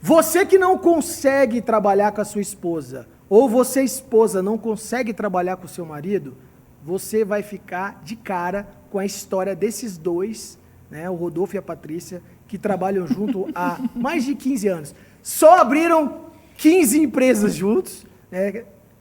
Você que não consegue trabalhar com a sua esposa, ou você, esposa, não consegue trabalhar com o seu marido, você vai ficar de cara com a história desses dois, né, o Rodolfo e a Patrícia, que trabalham junto há mais de 15 anos. Só abriram 15 empresas juntos,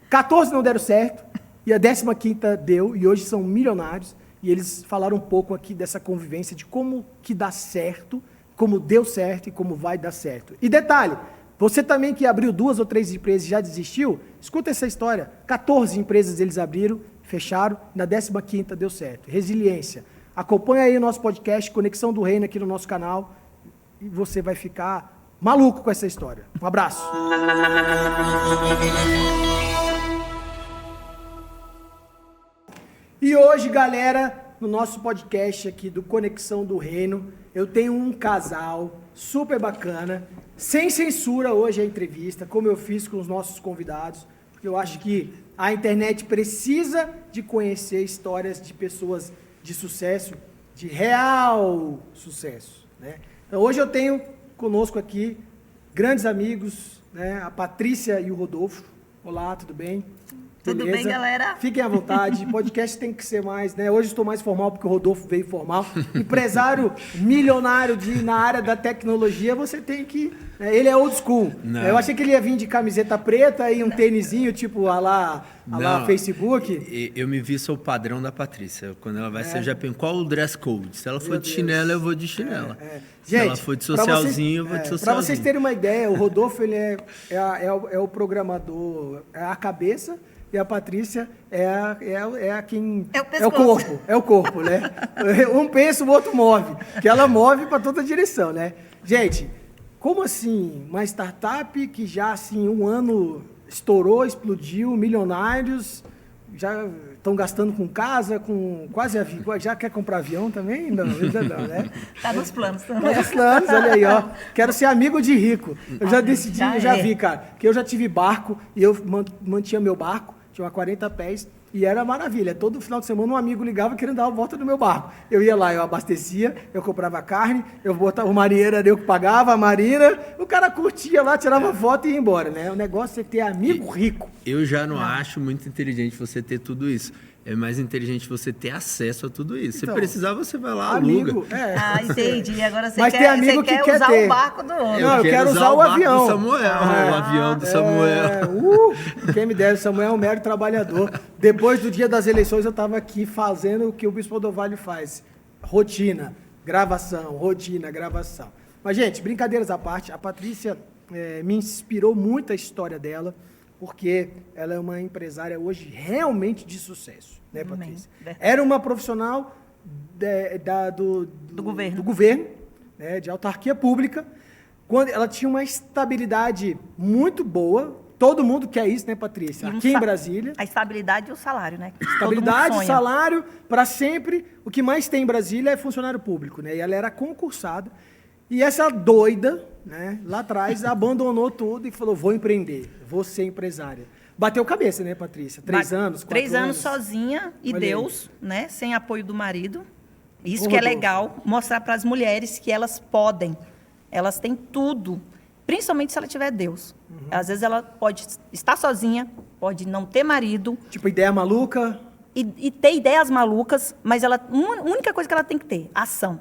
14 não deram certo, e a 15ª deu, e hoje são milionários, e eles falaram um pouco aqui dessa convivência, de como que dá certo, como deu certo e como vai dar certo. E detalhe, você também que abriu 2 ou 3 empresas e já desistiu, escuta essa história. 14 empresas eles abriram, fecharam, na 15ª deu certo. Resiliência. Acompanha aí o nosso podcast, Conexão do Reino, aqui no nosso canal, e você vai ficar maluco com essa história. Um abraço. E hoje, galera, no nosso podcast aqui do Conexão do Reino, eu tenho um casal super bacana, sem censura hoje a entrevista, como eu fiz com os nossos convidados, porque eu acho que a internet precisa de conhecer histórias de pessoas de sucesso, de real sucesso, né? Então hoje eu tenho conosco aqui grandes amigos, né? A Patrícia e o Rodolfo. Olá, tudo bem? Tudo Beleza? bem, galera? Fiquem à vontade, podcast tem que ser mais, né? Hoje estou mais formal porque o Rodolfo veio formal. Empresário milionário na área da tecnologia, você tem que... Né? Ele é old school. Não. Eu achei que ele ia vir de camiseta preta e um tênisinho, tipo, a lá Facebook. Eu me vi, sou o padrão da Patrícia. Quando ela vai ser, eu já penso, qual o dress code? Se ela for de chinela, eu vou de chinela. Se Gente, ela for de socialzinho, eu vou de socialzinho. Para vocês terem uma ideia, o Rodolfo ele é o programador, é a cabeça, e a Patrícia é quem... É o corpo, né? Um pensa, o outro move. Que ela move para toda direção, né? Gente, como assim? Uma startup que já, assim, um ano estourou, explodiu, milionários, já estão gastando com casa, com quase avião. Já quer comprar avião também? Não, ainda não, né? Tá nos planos também. Tá nos planos, olha aí, ó. Quero ser amigo de rico. Eu já decidi, eu já vi, cara, que eu já tive barco e eu mantinha meu barco, tinha 40 pés, e era maravilha. Todo final de semana um amigo ligava querendo dar a volta no meu barco. Eu ia lá, eu abastecia, eu comprava carne, eu botava o marinheiro, era eu que pagava a marina, o cara curtia lá, tirava foto e ia embora, né? O negócio é ter amigo rico. Eu já não acho muito inteligente você ter tudo isso. É mais inteligente você ter acesso a tudo isso. Então, se precisar, você vai lá, amigo, aluga. Ah, entendi. Agora você Mas tem amigo que quer usar ter. o barco do outro. Não, eu quero usar o barco avião. do Samuel, o avião do Samuel. Quem me dera, Samuel é um mero trabalhador. Depois do dia das eleições, eu estava aqui fazendo o que o Bispo do Vale faz. Rotina, gravação. Mas, gente, brincadeiras à parte, a Patrícia me inspirou muito a história dela, porque ela é uma empresária hoje realmente de sucesso, né, Patrícia? Era uma profissional do governo, né, de autarquia pública, quando ela tinha uma estabilidade muito boa. Todo mundo quer isso, né, Patrícia? Aqui em Brasília. A estabilidade e o salário, né? Estabilidade, salário, para sempre. O que mais tem em Brasília é funcionário público, né? E ela era concursada. E essa doida, né, lá atrás, abandonou tudo e falou, vou empreender, vou ser empresária. Bateu cabeça, né, Patrícia? 3 anos, 4 anos. 3 anos sozinha e Olha Deus, né? Sem apoio do marido. Isso Ô, que é Rodolfo. legal, mostrar para as mulheres que elas podem. Elas têm tudo. Principalmente se ela tiver Deus. Às vezes ela pode estar sozinha, pode não ter marido. Tipo, ideia maluca. E ter ideias malucas, mas a única coisa que ela tem que ter, ação.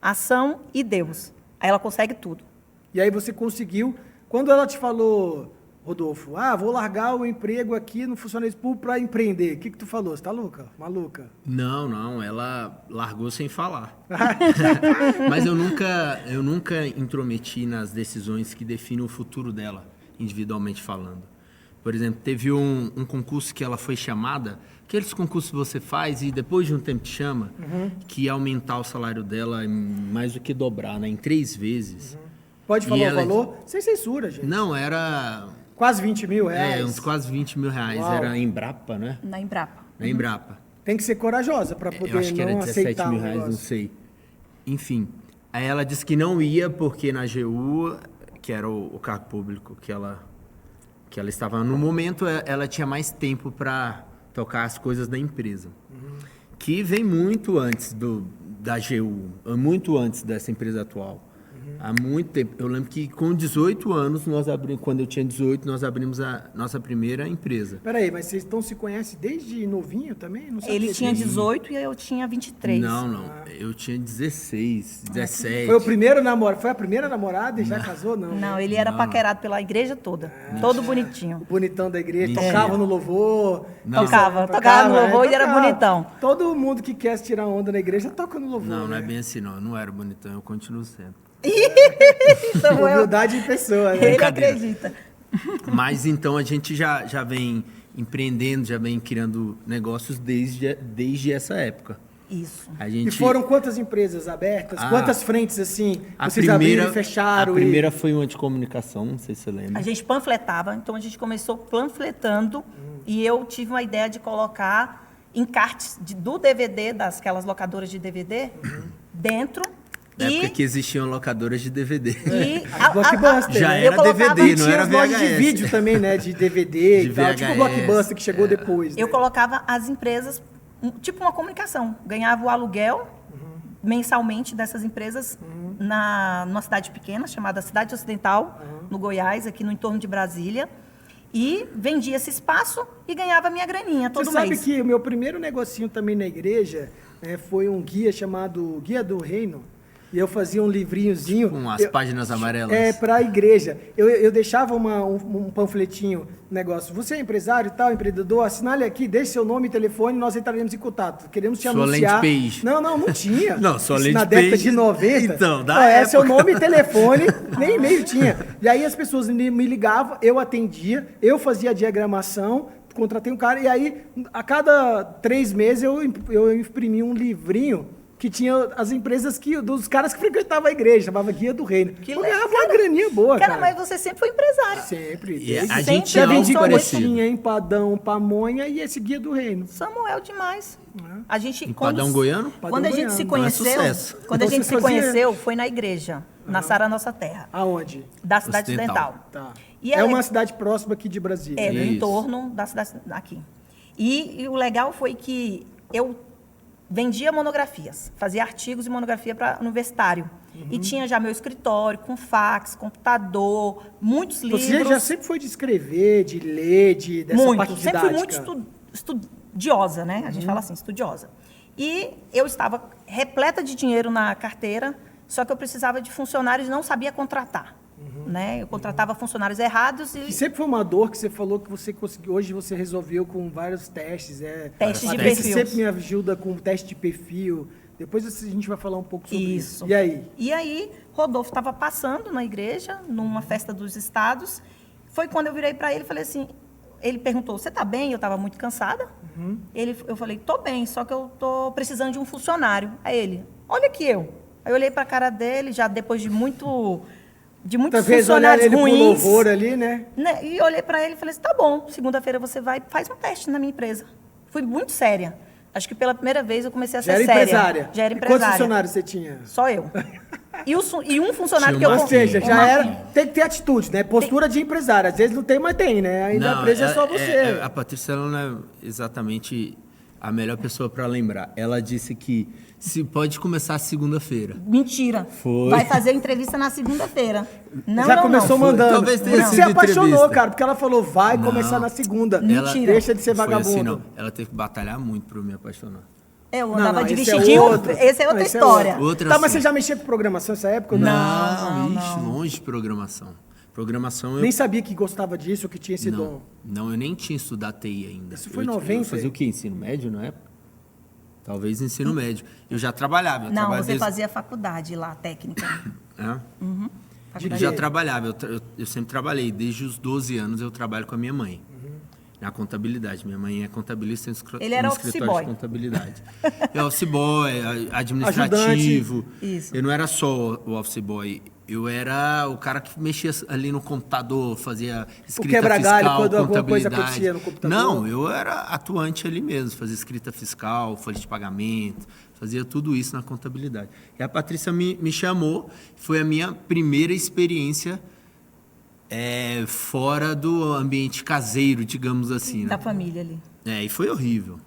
Ação e Deus. Aí ela consegue tudo. E aí você conseguiu. Quando ela te falou, Rodolfo, vou largar o emprego aqui no funcionalismo público para empreender, o que tu falou? Você tá louca? Maluca? Não, ela largou sem falar. Mas eu nunca intrometi nas decisões que definem o futuro dela, individualmente falando. Por exemplo, teve um concurso que ela foi chamada, aqueles concursos que você faz e depois de um tempo te chama, que ia aumentar o salário dela em mais do que dobrar, né? Em 3 vezes. Pode falar o valor? Sem censura, gente. Não, era... Quase 20 mil reais. uns quase 20 mil reais. Uau. Era Embrapa, né? Na Embrapa. Na Embrapa. Tem que ser corajosa para poder Eu acho que era não 17 aceitar mil o reais, negócio. não sei. Enfim, aí ela disse que não ia porque na AGU, que era o cargo público que ela estava no momento, ela tinha mais tempo para tocar as coisas da empresa. Que vem muito antes da AGU, muito antes dessa empresa atual. Há muito tempo. Eu lembro que com 18 anos, quando eu tinha 18, nós abrimos a nossa primeira empresa. Peraí, mas vocês então se conhecem desde novinho também? Não sabia Ele tinha disso. 18 e eu tinha 23. Não. Eu tinha 16, 17. Foi o primeiro namorado? Foi a primeira namorada e já casou? Não. Não, ele era paquerado pela igreja toda. Todo bonitinho. O bonitão da igreja, Mentira. tocava no louvor. Não. Tocava no louvor e era tocava. bonitão. Todo mundo que quer tirar onda na igreja toca no louvor. Não né? é bem assim, não. Eu não era bonitão, eu continuo sendo. Samuel, Humildade em pessoa, né? ele Brincadeira. acredita. Mas então a gente já vem empreendendo, já vem criando negócios desde essa época. Isso. A gente, E foram quantas empresas abertas? Quantas frentes, assim, vocês abriram e fecharam? A primeira foi uma de comunicação, não sei se você lembra. A gente panfletava, então a gente começou panfletando e eu tive uma ideia de colocar encartes do DVD, daquelas locadoras de DVD, dentro. Na época que existiam locadoras de DVD. Blockbuster, Já né? era eu colocava- DVD, não Tinha era as lojas de VHS. vídeo também, né? De DVD De e tal. Tipo o VHS, Blockbuster que chegou depois. Eu né? colocava as empresas, tipo uma comunicação. Ganhava o aluguel mensalmente dessas empresas numa cidade pequena, chamada Cidade Ocidental, no Goiás, aqui no entorno de Brasília. E vendia esse espaço e ganhava minha graninha todo Você sabe mês. que o meu primeiro negocinho também na igreja foi um guia chamado Guia do Reino. E eu fazia um livrinhozinho. Com as páginas amarelas. Para a igreja. Eu deixava um panfletinho, negócio. Você é empresário e tal, empreendedor, assinale aqui, deixe seu nome e telefone, nós entraremos em contato. Queremos te Sua anunciar. landing page. Não tinha. Não, sua Isso landing na década page- de 90. Então, da Não, é seu época. nome e telefone, nem e-mail tinha. E aí as pessoas me ligavam, eu atendia, eu fazia a diagramação, contratei um cara, e aí a cada 3 meses eu imprimia um livrinho que tinha as empresas dos caras que frequentavam a igreja, chamava Guia do Reino. Eu ganhava uma graninha boa, cara. Cara, mas você sempre foi empresário. Sempre. E desde a sempre. gente Já é vendi algo parecido. coxinha, empadão, pamonha e esse Guia do Reino. Samuel demais. A gente Empadão goiano? Quando a gente se Empadão goiano. conheceu, Não é sucesso. quando a Então gente você se fazia- conheceu, foi na igreja, na Sara Nossa Terra, Aonde? da cidade Ocidental. ocidental. Tá. E É ela- uma cidade próxima aqui de Brasília, É, né? no Isso. entorno da cidade aqui. E o legal foi que eu vendia monografias, fazia artigos e monografia para universitário. E tinha já meu escritório com fax, computador, muitos livros. Você já sempre foi de escrever, de ler, dessa muito. parte Sempre didática. fui muito estudiosa, né? A gente fala assim, estudiosa. E eu estava repleta de dinheiro na carteira, só que eu precisava de funcionários e não sabia contratar. Né? Eu contratava funcionários errados Que e sempre foi uma dor que você falou que você conseguiu, hoje você resolveu com vários testes. Testes A de Patrícia perfil. sempre me ajuda com teste de perfil. Depois a gente vai falar um pouco sobre isso. Isso. E aí? E aí, Rodolfo estava passando na igreja, numa festa dos estados. Foi quando eu virei para ele e falei assim, ele perguntou, você está bem? Eu estava muito cansada. Eu falei, estou bem, só que eu estou precisando de um funcionário. Aí ele, olha aqui eu. Aí eu olhei para a cara dele, já depois de muitos Talvez olhar funcionários ele pro ruins. louvor ali, né? Né? E olhei para ele e falei assim, tá bom, segunda-feira você vai, faz um teste na minha empresa. Fui muito séria. Acho que pela primeira vez eu comecei a ser Já era séria. empresária. Já era E empresária. quantos funcionários você tinha? Só eu. E um funcionário Tinha que eu... uma Ou seja, Sim. já uma- era. Tem que ter atitude, né? Postura de empresário. Às vezes não tem, mas tem, né? Ainda a empresa é só você. A Patrícia ela não é exatamente a melhor pessoa para lembrar. Ela disse que se pode começar segunda-feira. Mentira. Foi. Vai fazer entrevista na segunda-feira. Não, Já não, começou não. mandando. Talvez tenha Você sido apaixonou, entrevista. cara, porque ela falou, vai Não. começar na segunda. Mentira. Deixa de ser Foi vagabundo. assim, não. Ela teve que batalhar muito para eu me apaixonar. Eu Não, andava não, de esse vestidinho. outro. Esse é outra Não, esse história. outro. Outra Tá, mas assim. você já mexia com programação nessa época? ou Não. Ixi, longe de programação. Programação eu... Nem sabia que gostava disso, que tinha esse dom. Não, eu nem tinha estudado TI ainda. Isso foi eu, 90? Eu fazia o quê? Ensino médio na época? Talvez ensino médio. Eu já trabalhava. Eu Não, trabalho você desde- fazia faculdade lá, técnica. É? De Eu já quê? trabalhava, eu sempre trabalhei. Desde os 12 anos eu trabalho com a minha mãe. Na contabilidade. Minha mãe é contabilista Ele era no office escritório boy. de contabilidade. É office boy, administrativo. Isso. Eu não era só o office boy. Eu era o cara que mexia ali no computador, fazia escrita quebra-galho fiscal, quando alguma coisa contabilidade. acontecia no computador? Não, eu era atuante ali mesmo. Fazia escrita fiscal, folha de pagamento. Fazia tudo isso na contabilidade. E a Patrícia me chamou. Foi a minha primeira experiência fora do ambiente caseiro, digamos assim. Da Né? família ali. E foi horrível.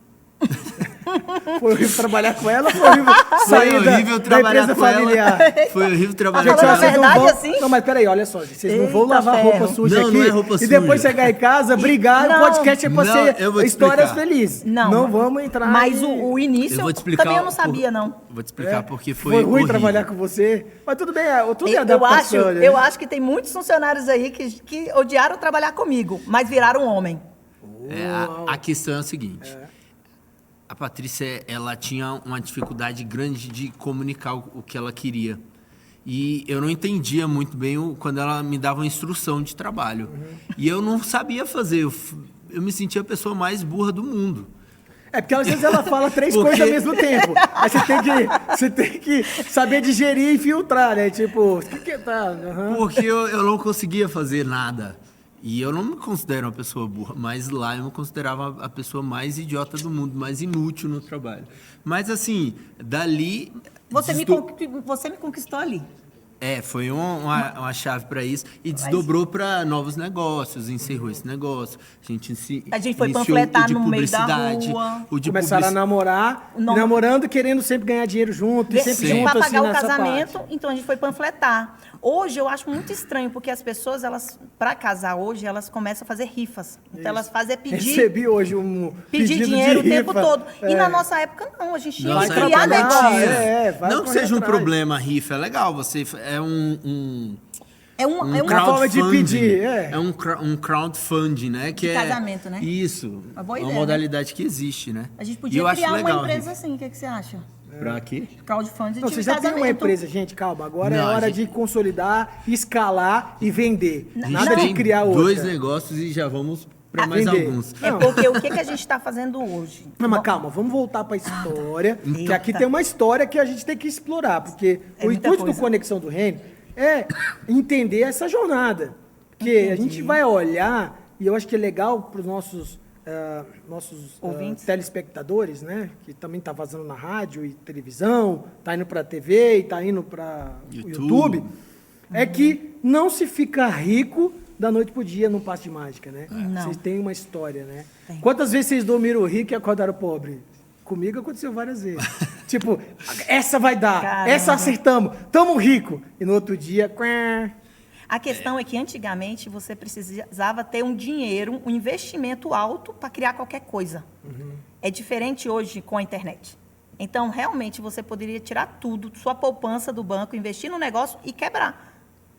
Foi horrível trabalhar com ela, foi horrível sair da empresa familiar. Foi horrível trabalhar Gente, com falando ó, a vocês verdade, não vão... assim? Não, mas peraí, olha só, gente, vocês não vão Eita, lavar ferro. roupa suja Não, aqui não é roupa e suja. depois chegar em casa, brigar, Não. o podcast é pra Não, ser eu vou te histórias explicar. felizes. Não, Vamos entrar Mas em- o início Eu vou te explicar. também eu não sabia, não. Vou te explicar porque foi ruim horrível. trabalhar com você, mas tudo bem, tudo é Eu adaptação, acho, né? eu acho que tem muitos funcionários aí que odiaram trabalhar comigo, mas viraram homem. A questão é a seguinte. A Patrícia, ela tinha uma dificuldade grande de comunicar o que ela queria. E eu não entendia muito bem quando ela me dava uma instrução de trabalho. E eu não sabia fazer. Eu me sentia a pessoa mais burra do mundo. É porque às vezes ela fala três Porque- coisas ao mesmo tempo. Aí você tem que saber digerir e filtrar, né? Tipo, o que tá... aham. Porque eu não conseguia fazer nada. E eu não me considero uma pessoa burra, mas lá eu me considerava a pessoa mais idiota do mundo, mais inútil no trabalho. Mas assim, dali... Você me conquistou ali. Foi uma chave para isso e desdobrou para novos negócios, encerrou esse negócio. A gente foi iniciou panfletar o de no meio da publicidade, rua. o de Começaram a namorar, Não. namorando, querendo sempre ganhar dinheiro junto, e sempre Sim. junto Para assim pagar o nessa casamento, parte. então a gente foi panfletar. Hoje eu acho muito estranho, porque as pessoas, para casar hoje, elas começam a fazer rifas. Então elas fazem pedir Recebi hoje um pedir pedido dinheiro o de tempo rifa. todo. E É. na nossa época, não. A gente tinha Nossa, que vai criar trabalhar, negócio. vai não que correr seja um atrás. problema a rifa, é legal, você é É um uma forma de crowdfunding. pedir, um crowdfunding, né? Que De é casamento, né? Isso. Uma boa É ideia, uma modalidade que existe, né? A gente E podia eu acho criar uma legal a empresa rifa. assim. O que você acha? Pra quê? Crowdfunding Não, de você já tem casamento. uma empresa, gente, calma. Agora Não, é a hora gente- de consolidar, escalar e vender. A gente Nada tem de criar outra. 2 negócios e já vamos para mais vender. alguns. É porque o que a gente está fazendo hoje? Não, mas calma, vamos voltar para a história, que Eita. aqui tem uma história que a gente tem que explorar, porque É o muita intuito do coisa. Conexão do Reino é entender essa jornada. Porque a gente vai olhar, e eu acho que é legal para os nossos Ouvintes. telespectadores, né, que também está vazando na rádio e televisão, está indo para a TV e está indo para o YouTube, é que não se fica rico da noite pro dia num passe de mágica, né? Não. Vocês têm uma história, né? Tem. Quantas vezes vocês dormiram rico e acordaram pobre? Comigo aconteceu várias vezes. Tipo, essa vai dar, Caramba. essa acertamos, tamo rico. E no outro dia, quá. A questão é que antigamente você precisava ter um dinheiro, um investimento alto para criar qualquer coisa. É diferente hoje com a internet. Então, realmente, você poderia tirar tudo, sua poupança do banco, investir no negócio e quebrar.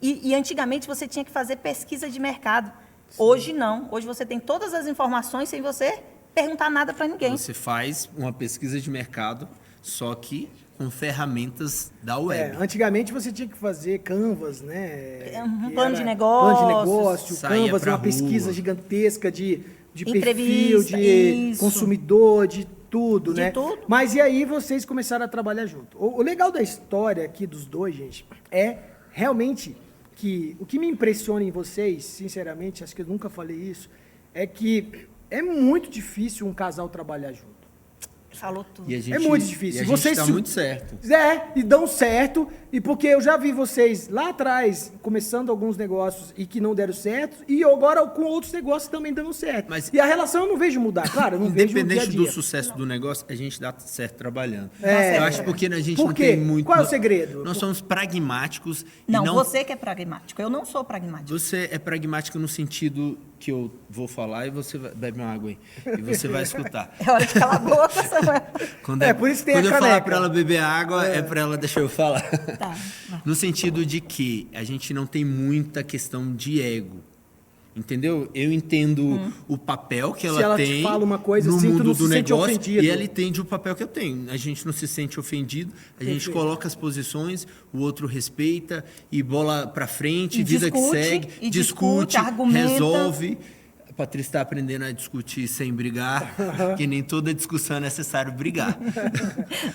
E antigamente você tinha que fazer pesquisa de mercado. Hoje não. Hoje você tem todas as informações sem você perguntar nada para ninguém. Você faz uma pesquisa de mercado, só que com ferramentas da web. Antigamente você tinha que fazer canvas, né? Que Plano de era negócios. Plano de negócio, Saía canvas, pra uma rua. pesquisa gigantesca de perfil, Entrevista, de isso. consumidor, de tudo, De né? tudo. Mas e aí vocês começaram a trabalhar junto. O legal da história aqui dos dois, gente, é realmente que o que me impressiona em vocês, sinceramente, acho que eu nunca falei isso, é que é muito difícil um casal trabalhar junto. Falou tudo. E a gente, É muito difícil. E a Vocês gente tá se- muito certo. E dão certo, e porque eu já vi vocês lá atrás começando alguns negócios e que não deram certo, e agora com outros negócios também dando certo. Mas- E a relação eu não vejo mudar, claro, eu não vejo no dia a Independente do dia. sucesso do negócio, a gente dá certo trabalhando. É. Eu acho porque a gente Por não quê? tem muito... Qual é o segredo? Nós somos pragmáticos. Não, e não você que é pragmático. Eu não sou pragmático. Você é pragmático no sentido que eu vou falar e você bebe uma água aí. E você vai escutar. É hora de calar a boca, Samuel. Quando É, por isso tem a quando eu falar caneca. para ela beber água, é para ela deixar eu falar. Tá. No sentido de que a gente não tem muita questão de ego. Entendeu? Eu entendo o papel que Se ela te tem fala uma coisa no assim, tu mundo não do se sente negócio ofendido. e ela entende o papel que eu tenho. A gente não se sente ofendido, a gente Perfeito. coloca as posições, o outro respeita e bola pra frente, E vida discute, que segue, e discute, discute, argumenta. resolve. A Patrícia está aprendendo a discutir sem brigar, porque nem toda discussão é necessário brigar.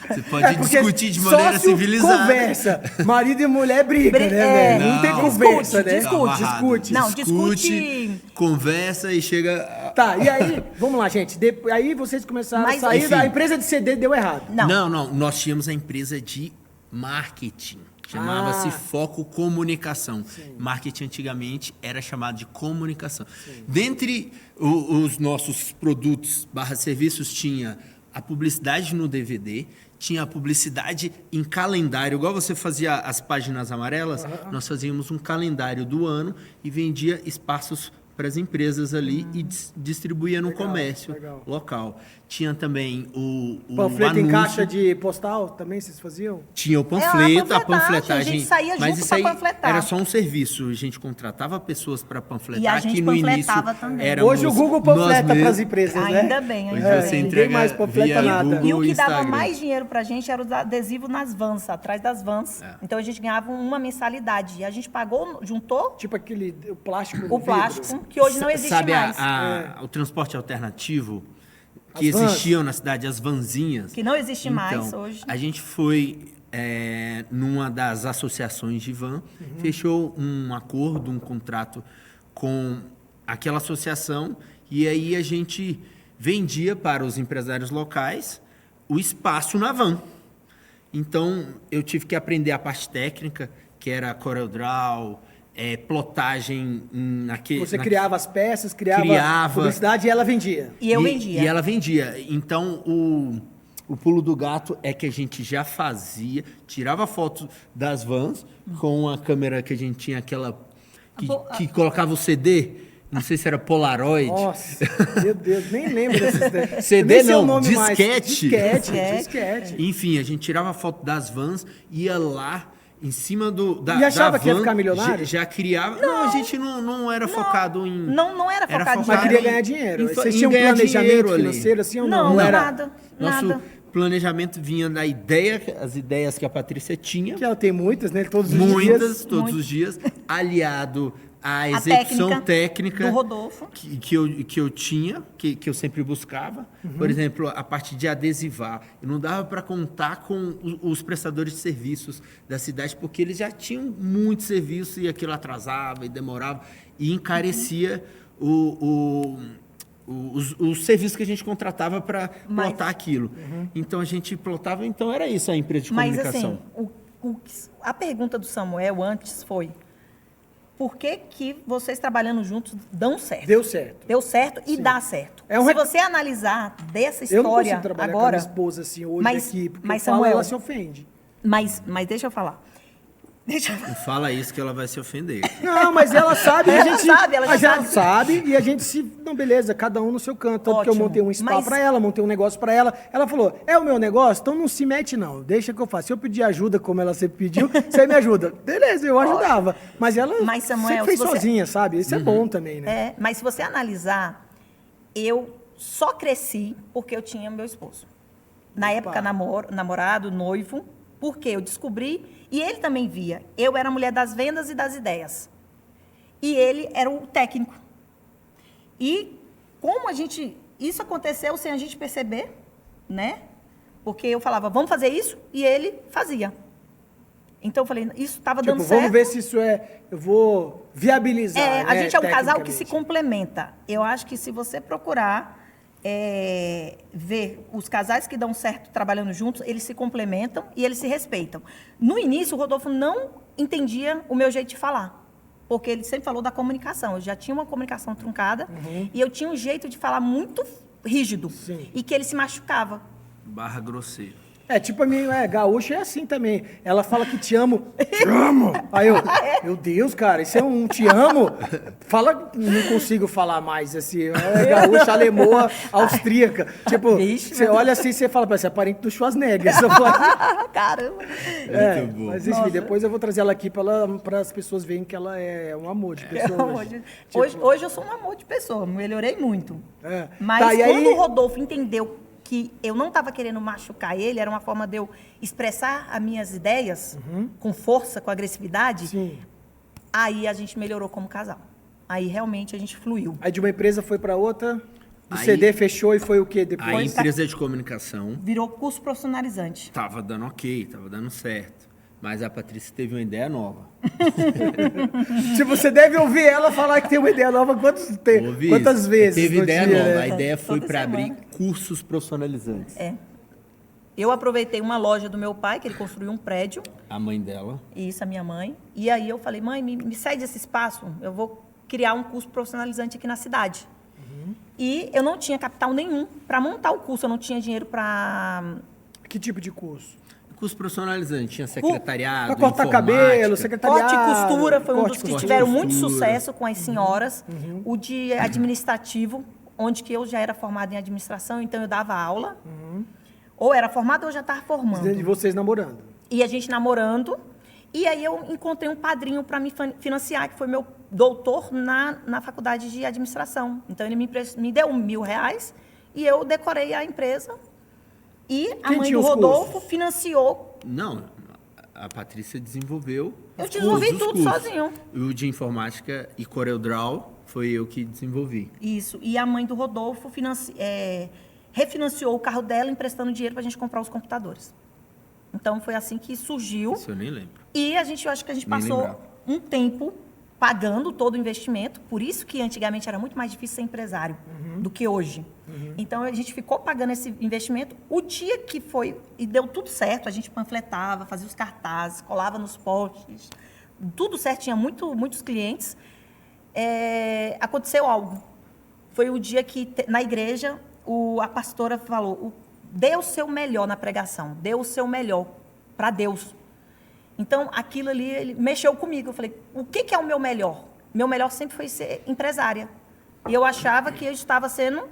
Você pode porque discutir de maneira sócio civilizada. conversa, marido e mulher briga, né, É. velho? Não tem Não. conversa, né? Discute, Tá amarrado. discute. Não, discute- conversa e chega... Tá, e aí, vamos lá, gente. Aí vocês começaram Mas, a sair enfim. da empresa de CD, deu errado. Não. Não, nós tínhamos a empresa de marketing. Chamava-se Ah. Foco Comunicação. Marketing antigamente era chamado de comunicação. Dentre os nossos produtos / serviços tinha a publicidade no DVD, tinha a publicidade em calendário. Igual você fazia as páginas amarelas, nós fazíamos um calendário do ano e vendia espaços para as empresas ali e distribuía no comércio local. Tinha também o panfleto anúncio. em caixa de postal também vocês faziam? Tinha o panfleto, a panfletagem. A gente saía mas junto isso pra aí panfletar. era só um serviço. A gente contratava pessoas para panfletar. E a gente que no início panfletava também. éramos Hoje o Google panfleta nós para as mesmos. empresas, né? Ainda bem, Hoje ainda você bem. entrega Ninguém mais panfleta via nada. Google E o que dava Instagram. mais dinheiro pra gente era os adesivos nas vans, atrás das vans. Então a gente ganhava uma mensalidade. E a gente pagou, juntou Tipo o plástico. o plástico, que hoje não existe Sabe mais. o transporte alternativo que As vans. existiam na cidade, as vanzinhas? Que não existe mais Então, hoje. A gente foi numa das associações de van, fechou um acordo, um contrato com aquela associação e aí a gente vendia para os empresários locais o espaço na van. Então, eu tive que aprender a parte técnica, que era CorelDRAW, plotagem Você criava as peças, criava publicidade e ela vendia. E eu vendia. E ela vendia. Então, o pulo do gato é que a gente já fazia, tirava foto das vans com a câmera que a gente tinha, aquela que colocava o CD, não sei se era Polaroid. Nossa, meu Deus, nem lembro desses... CD nem sei o não, nome mais. disquete. Disquete. Enfim, a gente tirava foto das vans, ia lá em cima E achava da que ia van, ficar milionário? Já criava... Não, a gente não era focado em... Não era focado Mas queria em- ganhar dinheiro. em Vocês em tinham um ganhar planejamento dinheiro ali. financeiro assim ou Não, não? Era nada. Nosso planejamento vinha da ideia, as ideias que a Patrícia tinha, que ela tem muitas, né? Todos os muitas, dias. todos os dias, aliado à A execução técnica do Rodolfo. que eu tinha, que eu sempre buscava. Por exemplo, a parte de adesivar. Eu não dava para contar com os prestadores de serviços da cidade, porque eles já tinham muito serviço e aquilo atrasava e demorava e encarecia os serviços que a gente contratava para plotar aquilo. Então, a gente plotava, então era isso a empresa de comunicação. Mas assim, a pergunta do Samuel antes foi: por que vocês trabalhando juntos dão certo? Deu certo. Deu certo e dá certo. É um Se rec- você analisar dessa Eu não história consigo trabalhar com a agora, minha esposa assim hoje Mas- aqui, porque mas, eu falo, Samuel- ela se ofende. mas deixa eu falar. Deixa eu falar. Não fala isso que ela vai se ofender. Não, mas ela sabe, Ela a gente sabe, ela já a gente sabe. sabe e a gente se, não, beleza, cada um no seu canto. Tanto que eu Ótimo, montei um spa mas- pra ela, montei um negócio pra ela. Ela falou: "É o meu negócio, então não se mete não. Deixa que eu faço. Se eu pedir ajuda como ela sempre pediu, você me ajuda." Beleza, eu ajudava. Mas ela Mas, Samuel, sempre fez se você- sozinha, sabe? Isso é bom também, né? Mas se você analisar, eu só cresci porque eu tinha meu esposo. Na época, namorado, noivo, porque eu descobri, e ele também via. Eu era a mulher das vendas e das ideias. E ele era o técnico. E como isso aconteceu sem a gente perceber, né? Porque eu falava, vamos fazer isso, e ele fazia. Então eu falei, isso estava Tipo, dando certo. vamos ver se isso eu vou viabilizar. A né, gente é um casal que se tecnicamente. complementa. Eu acho que se você procurar ver os casais que dão certo trabalhando juntos, eles se complementam e eles se respeitam. No início, o Rodolfo não entendia o meu jeito de falar, porque ele sempre falou da comunicação. Eu já tinha uma comunicação truncada e eu tinha um jeito de falar muito rígido. Sim. E que ele se machucava. Barra grosseiro. Tipo a minha gaúcha é assim também. Ela fala que te amo. Te amo! Aí eu, meu Deus, cara, isso é um te amo? Fala, não consigo falar mais assim. É gaúcha, alemoa, austríaca. Tipo, Vixe, você olha assim e você fala, parece, é parente do Schwarzenegger. Você fala, Caramba! Muito bom. mas enfim, depois eu vou trazer ela aqui para as pessoas verem que ela é um amor de pessoa. Hoje eu sou um amor de pessoa, melhorei muito. É. Mas Tá, e quando aí- o Rodolfo entendeu que eu não estava querendo machucar ele, era uma forma de eu expressar as minhas ideias com força, com agressividade, Sim. aí a gente melhorou como casal. Aí realmente a gente fluiu. Aí de uma empresa foi para outra, o Aí- CD fechou e foi o quê A depois? empresa de comunicação Virou curso profissionalizante. estava dando ok, estava dando certo. Mas a Patrícia teve uma ideia nova. Tipo, você deve ouvir ela falar que tem uma ideia nova Ouvi quantas isso. vezes Teve no ideia dia, nova. né? A ideia foi Toda para abrir semana. cursos profissionalizantes. Eu aproveitei uma loja do meu pai, que ele construiu um prédio, A mãe dela. e isso a minha mãe. E aí eu falei, mãe, me cede esse espaço, eu vou criar um curso profissionalizante aqui na cidade. E eu não tinha capital nenhum para montar o curso, eu não tinha dinheiro para... Que tipo de curso? Curso profissionalizante, tinha secretariado, Pra cortar cabelo, secretariado. Corte e costura foi um corte dos e que costura. tiveram muito sucesso com as senhoras. O de administrativo, onde que eu já era formada em administração, então eu dava aula. Ou era formada ou já estava formando. De vocês namorando. E a gente namorando. E aí eu encontrei um padrinho para me financiar, que foi meu doutor na faculdade de administração. Então ele me deu R$1.000 e eu decorei a empresa. E a Quem mãe tinha do os Rodolfo cursos? Financiou. Não, a Patrícia desenvolveu. Eu desenvolvi os tudo cursos. sozinho. O de informática e CorelDRAW foi eu que desenvolvi. Isso. E a mãe do Rodolfo refinanciou o carro dela, emprestando dinheiro para a gente comprar os computadores. Então, foi assim que surgiu. Isso eu nem lembro. E eu acho que a gente Nem passou lembrava. um tempo pagando todo o investimento. Por isso que antigamente era muito mais difícil ser empresário do que hoje. Então, a gente ficou pagando esse investimento. O dia que foi, e deu tudo certo, a gente panfletava, fazia os cartazes, colava nos postes, tudo certo, tinha muitos clientes. Aconteceu algo. Foi o dia que, na igreja, a pastora falou, dê o seu melhor na pregação, dê o seu melhor para Deus. Então, aquilo ali, ele mexeu comigo. Eu falei, o que é o meu melhor? Meu melhor sempre foi ser empresária. E eu achava que eu estava sendo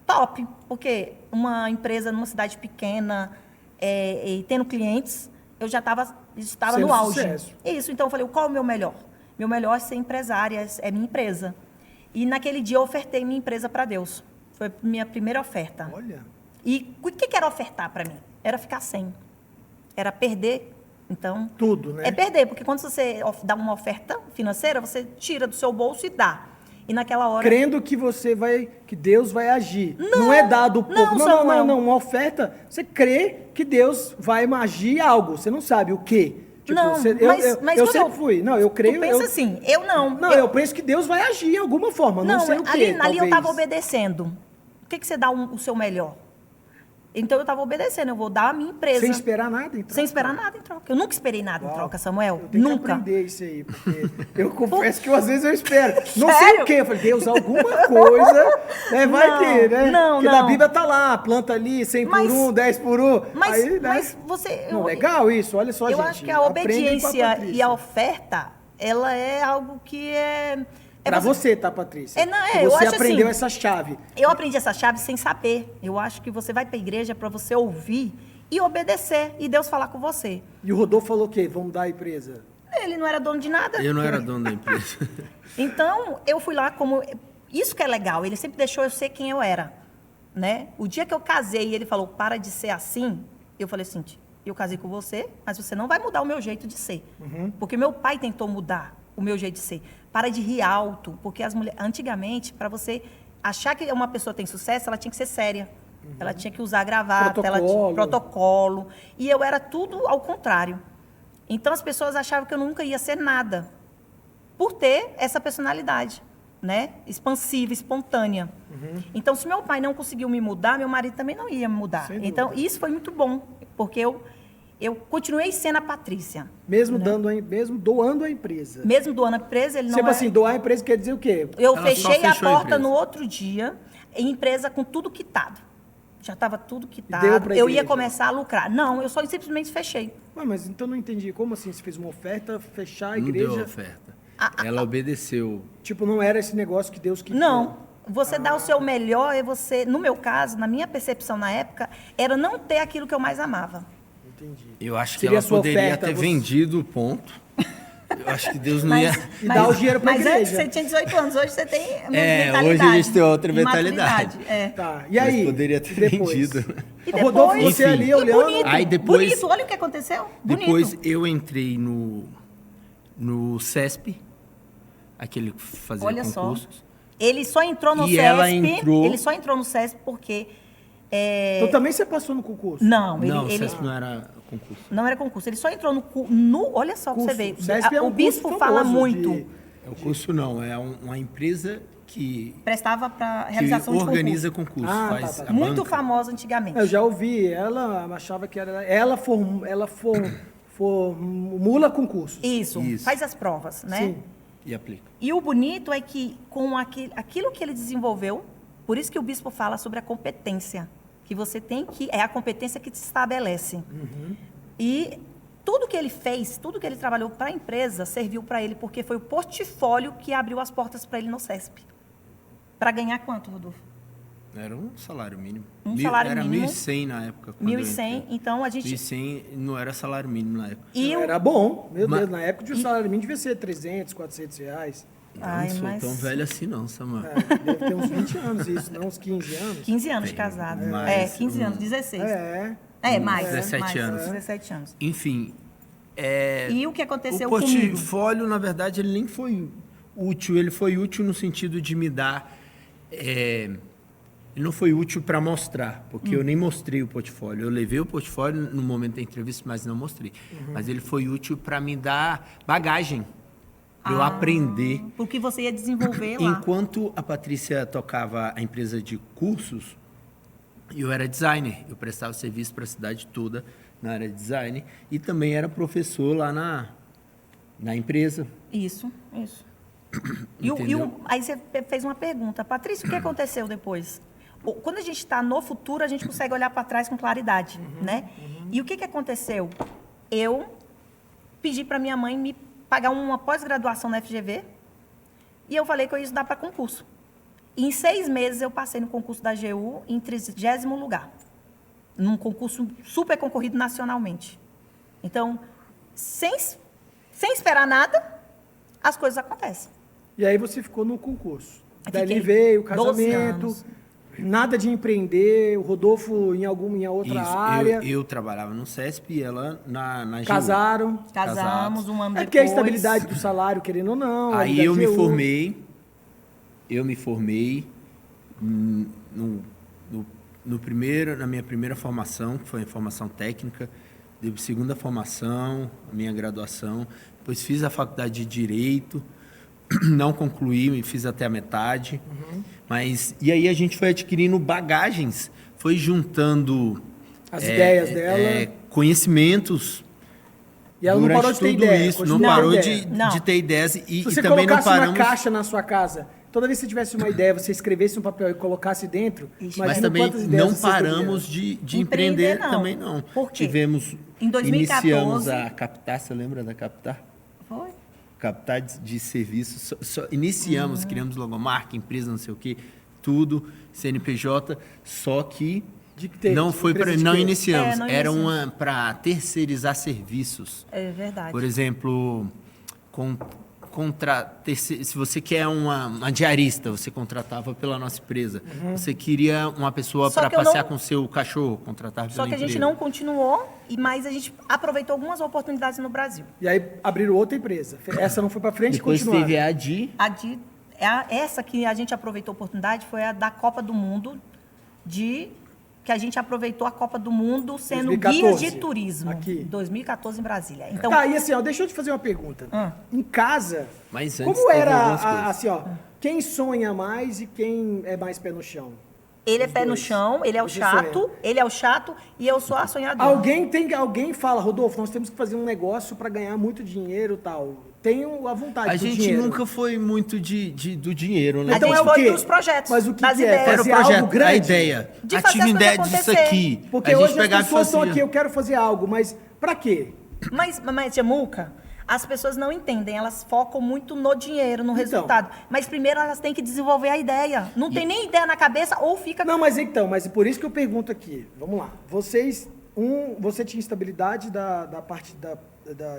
top, porque uma empresa numa cidade pequena, e tendo clientes, eu já estava Sendo no auge. sucesso. Isso, então eu falei, qual é o meu melhor? Meu melhor é ser empresária, é minha empresa. E naquele dia eu ofertei minha empresa para Deus. Foi a minha primeira oferta. Olha. E o que era ofertar para mim? Era ficar sem. Era perder. Então, Tudo, né? é perder, porque quando você dá uma oferta financeira, você tira do seu bolso e dá. E naquela hora... Crendo que que Deus vai agir. Não é dado pouco. Samuel. Não. Uma oferta, você crê que Deus vai agir algo. Você não sabe o quê. Tipo, Não, mas eu quando sempre fui. Não, eu creio... Tu pensa assim, eu não. Não, eu penso que Deus vai agir de alguma forma. Não sei o quê, ali eu estava talvez. obedecendo. O que você dá o seu melhor? Então, eu estava obedecendo. Eu vou dar a minha empresa. Sem esperar nada em troca. Sem esperar nada em troca. Eu nunca esperei nada em troca, Samuel. Eu tenho que Nunca. aprender isso aí, porque eu confesso que às vezes eu espero. Não sei Sério? o quê. Eu falei, Deus, alguma coisa, né? Vai Não, que, né? não, Porque na não. Bíblia tá lá, planta ali, 100 por Mas- 1, 10 por 1. Mas, Aí, né? mas você... Não, legal isso, olha só, Eu gente. acho que a aprendem com obediência Patrícia. e a oferta, ela é algo que é... Pra você, tá, Patrícia? Não, Que eu você acho aprendeu assim, essa chave. Eu aprendi essa chave sem saber. Eu acho que você vai para a igreja para você ouvir e obedecer e Deus falar com você. E o Rodolfo falou o quê? Vamos dar a empresa. Ele não era dono de nada. Eu não era dono da empresa. Então, eu fui lá como... Isso que é legal, ele sempre deixou eu ser quem eu era, né? O dia que eu casei e ele falou, para de ser assim, eu falei assim, eu casei com você, mas você não vai mudar o meu jeito de ser. Porque meu pai tentou mudar o meu jeito de ser. Para de rir alto, porque as mulheres... Antigamente, para você achar que uma pessoa tem sucesso, ela tinha que ser séria. Ela tinha que usar gravata, ela tinha protocolo. E eu era tudo ao contrário. Então, as pessoas achavam que eu nunca ia ser nada. Por ter essa personalidade, né? Expansiva, espontânea. Então, se meu pai não conseguiu me mudar, meu marido também não ia me mudar. Sem Então, dúvida. isso foi muito bom, porque eu continuei sendo a Patrícia. Mesmo doando a empresa. Mesmo doando a empresa, ele não Tipo é... assim, doar a empresa quer dizer o quê? Eu Ela só fechei a fechou a porta empresa. no outro dia, em empresa com tudo quitado. Já estava tudo Deu quitado. pra Eu ia igreja? começar a lucrar. Não, eu só simplesmente fechei. Ué, mas então não entendi. Como assim? Você fez uma oferta, fechar a Não igreja? deu oferta. Ela obedeceu. Tipo, não era esse negócio que Deus queria. Não. Você dá o seu melhor e você, no meu caso, na minha percepção na época, era não ter aquilo que eu mais amava. Entendi. Eu acho que Seria ela sua poderia oferta, ter você- vendido o ponto. Eu acho que Deus não ia... E dar o dinheiro pra Mas igreja. antes você tinha 18 anos, hoje você tem É, hoje a gente tem outra mentalidade. Tá, e aí? Mas poderia ter E depois? vendido. E Rodolfo, depois- você ali E olhando... bonito, Aí depois- bonito, olha o que aconteceu. Bonito. Depois eu entrei no CESP, aquele que fazia Olha só. concursos. Ele só entrou no E CESP. ela entrou- Ele só entrou no CESP porque... Então também você passou no concurso? Não, Não, o ele CESP não era concurso. não era concurso. Ele só entrou olha só pra Curso. você ver. O CESP é um O bispo curso fala famoso muito. de- É o curso não, é uma empresa que Prestava para realização de organiza concurso. concurso. Ah, faz tá. a É, Muito banca. famosa antigamente. Eu já ouvi, ela achava que era... Ela formula concursos. Isso, Isso. faz as provas, né? Sim. E aplica. E o bonito é que com aquilo que ele desenvolveu, Por isso que o bispo fala sobre a competência, que você tem que... É a competência que te estabelece. E tudo que ele fez, tudo que ele trabalhou para a empresa, serviu para ele, porque foi o portfólio que abriu as portas para ele no CESP. Para ganhar quanto, Rodolfo? Era um salário mínimo. Salário era mínimo. 1.100 na época. quando eu 1.100, entrei. então a gente... 1.100 não era salário mínimo na época. E o... Era bom, meu Mas- Deus, na época o salário mínimo devia ser 300, 400 reais. Ai, não sou mas- tão velho assim não, Samuel. Deve ter uns 20 anos isso, não uns 15 anos. 15 anos de casado. mais 15 anos, 16. Mais. 17 mais, anos. 17 anos. Enfim, E o que aconteceu o comigo? portfólio, na verdade, ele nem foi útil. Ele foi útil no sentido de me dar... ele não foi útil para mostrar, porque eu nem mostrei o portfólio. Eu levei o portfólio no momento da entrevista, mas não mostrei. Mas ele foi útil para me dar bagagem, para eu aprender. Porque você ia desenvolver lá. Enquanto a Patrícia tocava a empresa de cursos, eu era designer. Eu prestava serviço para a cidade toda na área de design e também era professor lá na empresa. Isso. Entendeu? Aí você fez uma pergunta. Patrícia, o que aconteceu depois? Quando a gente está no futuro, a gente consegue olhar para trás com claridade, né? E o que aconteceu? Eu pedi para minha mãe me pagar uma pós-graduação na FGV e eu falei que eu ia estudar para concurso. E em 6 meses eu passei no concurso da AGU em 30º lugar. Num concurso super concorrido nacionalmente. Então, sem esperar nada, as coisas acontecem. E aí você ficou no concurso. Fiquei Dali veio o 12 casamento, anos. nada de empreender, o Rodolfo em outra Isso, área. eu trabalhava no CESP e ela na GU. Casaram. Casamos um ano É depois. porque a estabilidade do salário, querendo ou não. a Aí vida eu de me GU. formei na minha primeira formação, que foi a formação técnica, depois segunda formação, a minha graduação, depois fiz a faculdade de Direito, não concluí, fiz até a metade, mas e aí a gente foi adquirindo bagagens, foi juntando As ideias dela. conhecimentos. E ela não durante parou de ter tudo ideia. isso, continua não com parou ideia. de ter ideias e Se você também não colocasse paramos. uma caixa na sua casa, toda vez que você tivesse uma ideia, você escrevesse um papel e colocasse dentro, Ixi, Mas imagina também quantas ideias não você paramos teria. de Empreender, empreender não. também não. Por quê? Tivemos, Em 2014 iniciamos a Captar, você lembra da Captar? Foi? Captar de serviços, iniciamos, criamos logomarca, empresa, não sei o quê, tudo, CNPJ, só que De que ter, não de foi empresa para de não quê? iniciamos, Não era iniciamos. para terceirizar serviços. É verdade. Por exemplo, se você quer uma diarista, você contratava pela nossa empresa. Você queria uma pessoa Só para que eu passear não- com seu cachorro, contratava pela Só que a gente empresa. não continuou, mas a gente aproveitou algumas oportunidades no Brasil. E aí abriram outra empresa. Essa não foi para frente Depois e continuaram. teve a DI. Essa que a gente aproveitou a oportunidade foi a da Copa do Mundo, que a gente aproveitou a Copa do Mundo sendo 2014, guia de turismo. aqui. 2014 em Brasília. Então, Tá, e assim, ó, deixa eu te fazer uma pergunta. Em casa, Mas antes como teve era, algumas coisas. assim, ó, quem sonha mais e quem é mais pé no chão? ele é os pé no dois. chão, ele é o Você chato, sonha. ele é o chato e eu sou a sonhadora. Alguém fala, Rodolfo, nós temos que fazer um negócio para ganhar muito dinheiro e tal. Tenho a vontade A do gente dinheiro. nunca foi muito do dinheiro, né? A Então gente é o foi quê? dos projetos, Mas o que, das que é? ideias. Era o Fazer algo projeto, grande? a ideia. De Ah, fazer tive as ideia coisas disso acontecer. aqui. Porque a gente hoje as pegava e pessoas estão fazia. aqui, eu quero fazer algo, mas para quê? Mas Jamuca, as pessoas não entendem, elas focam muito no dinheiro, no resultado. Mas primeiro elas têm que desenvolver a ideia. Não tem nem ideia na cabeça ou fica... Não, mas então, mas por isso que eu pergunto aqui. Vamos lá. Você tinha estabilidade da parte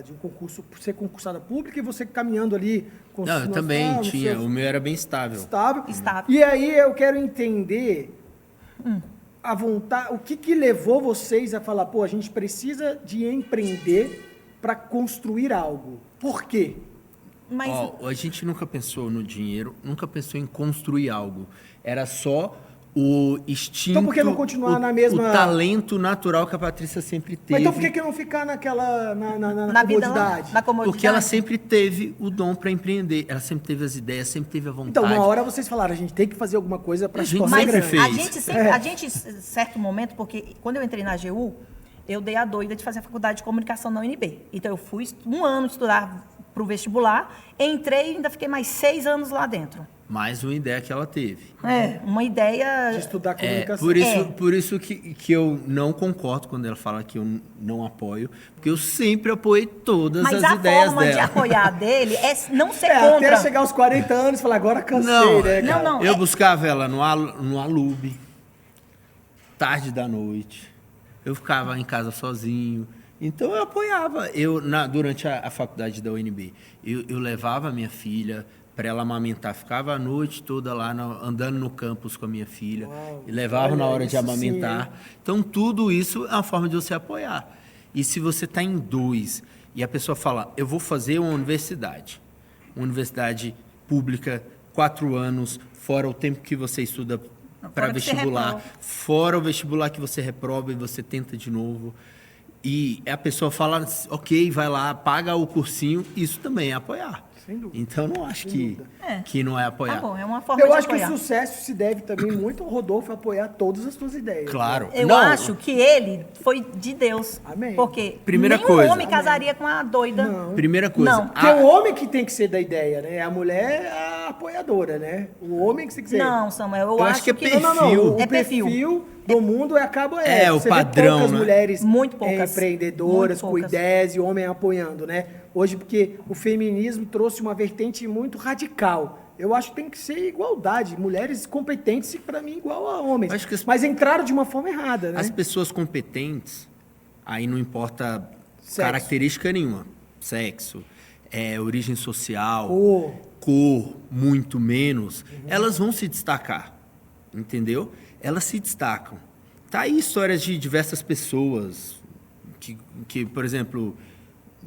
de um concurso, por ser concursada pública, e você caminhando ali com Não, eu no também astral, no tinha. seu O meu era bem estável. estável. E aí eu quero entender a vontade, o que levou vocês a falar, pô, a gente precisa de empreender para construir algo. Por quê? Mas Ó, a gente nunca pensou no dinheiro, nunca pensou em construir algo. Era só o instinto, Então por que não continuar na mesma- o talento natural que a Patrícia sempre teve. Mas então por que não ficar naquela, na vida, comodidade? na comodidade. Porque ela sempre teve o dom para empreender. Ela sempre teve as ideias, sempre teve a vontade. Então, uma hora vocês falaram, a gente tem que fazer alguma coisa para A se gente tornar sempre grande. fez. a gente, certo momento, porque quando eu entrei na AGU, eu dei a doida de fazer a faculdade de comunicação na UNB. Então, eu fui 1 ano estudar para o vestibular, entrei e ainda fiquei mais 6 anos lá dentro. mais uma ideia que ela teve. Uma ideia... De estudar comunicação. Por isso que eu não concordo quando ela fala que eu não apoio, porque eu sempre apoiei todas Mas as a ideias forma de dela. apoiar dele é não ser contra. Até chegar aos 40 anos e falar, agora cansei, né, cara? Não, Eu buscava ela no Alube, tarde da noite. Eu ficava em casa sozinho. Então eu apoiava. Durante a faculdade da UNB, eu levava a minha filha para ela amamentar. Ficava a noite toda lá andando no campus com a minha filha. Uau, E levava na hora de amamentar. Sim, então tudo isso é uma forma de você apoiar. E se você está em 2 e a pessoa fala, eu vou fazer uma universidade pública, 4 anos, fora o tempo que você estuda para vestibular, fora o vestibular que você reprova e você tenta de novo. E a pessoa fala, ok, vai lá, paga o cursinho, isso também é apoiar. Sem dúvida. Então, eu não acho que não é apoiar. Tá bom, é uma forma Eu de acho apoiar. que o sucesso se deve também muito ao Rodolfo apoiar todas as suas ideias. Claro. Eu acho que ele foi de Deus. Amém. Porque Primeira nenhum coisa. homem casaria com uma doida. Não. Primeira coisa. Não. Porque é o homem que tem que ser da ideia, né? A mulher é a apoiadora, né? O homem que tem que ser. Não, Samuel, eu Eu acho acho que é que... Não. O É perfil. perfil do mundo acaba... É, o você padrão, vê poucas né? mulheres Muito poucas. empreendedoras, Muito com poucas. ideias e homem apoiando, né? Hoje, porque o feminismo trouxe uma vertente muito radical. Eu acho que tem que ser igualdade. Mulheres competentes, para mim, igual a homens. Acho que Mas entraram de uma forma errada, né? As pessoas competentes, aí não importa Sexo. característica nenhuma. Sexo, origem social, Cor. cor, muito menos, elas vão se destacar, entendeu? Elas se destacam. Tá aí histórias de diversas pessoas, que por exemplo,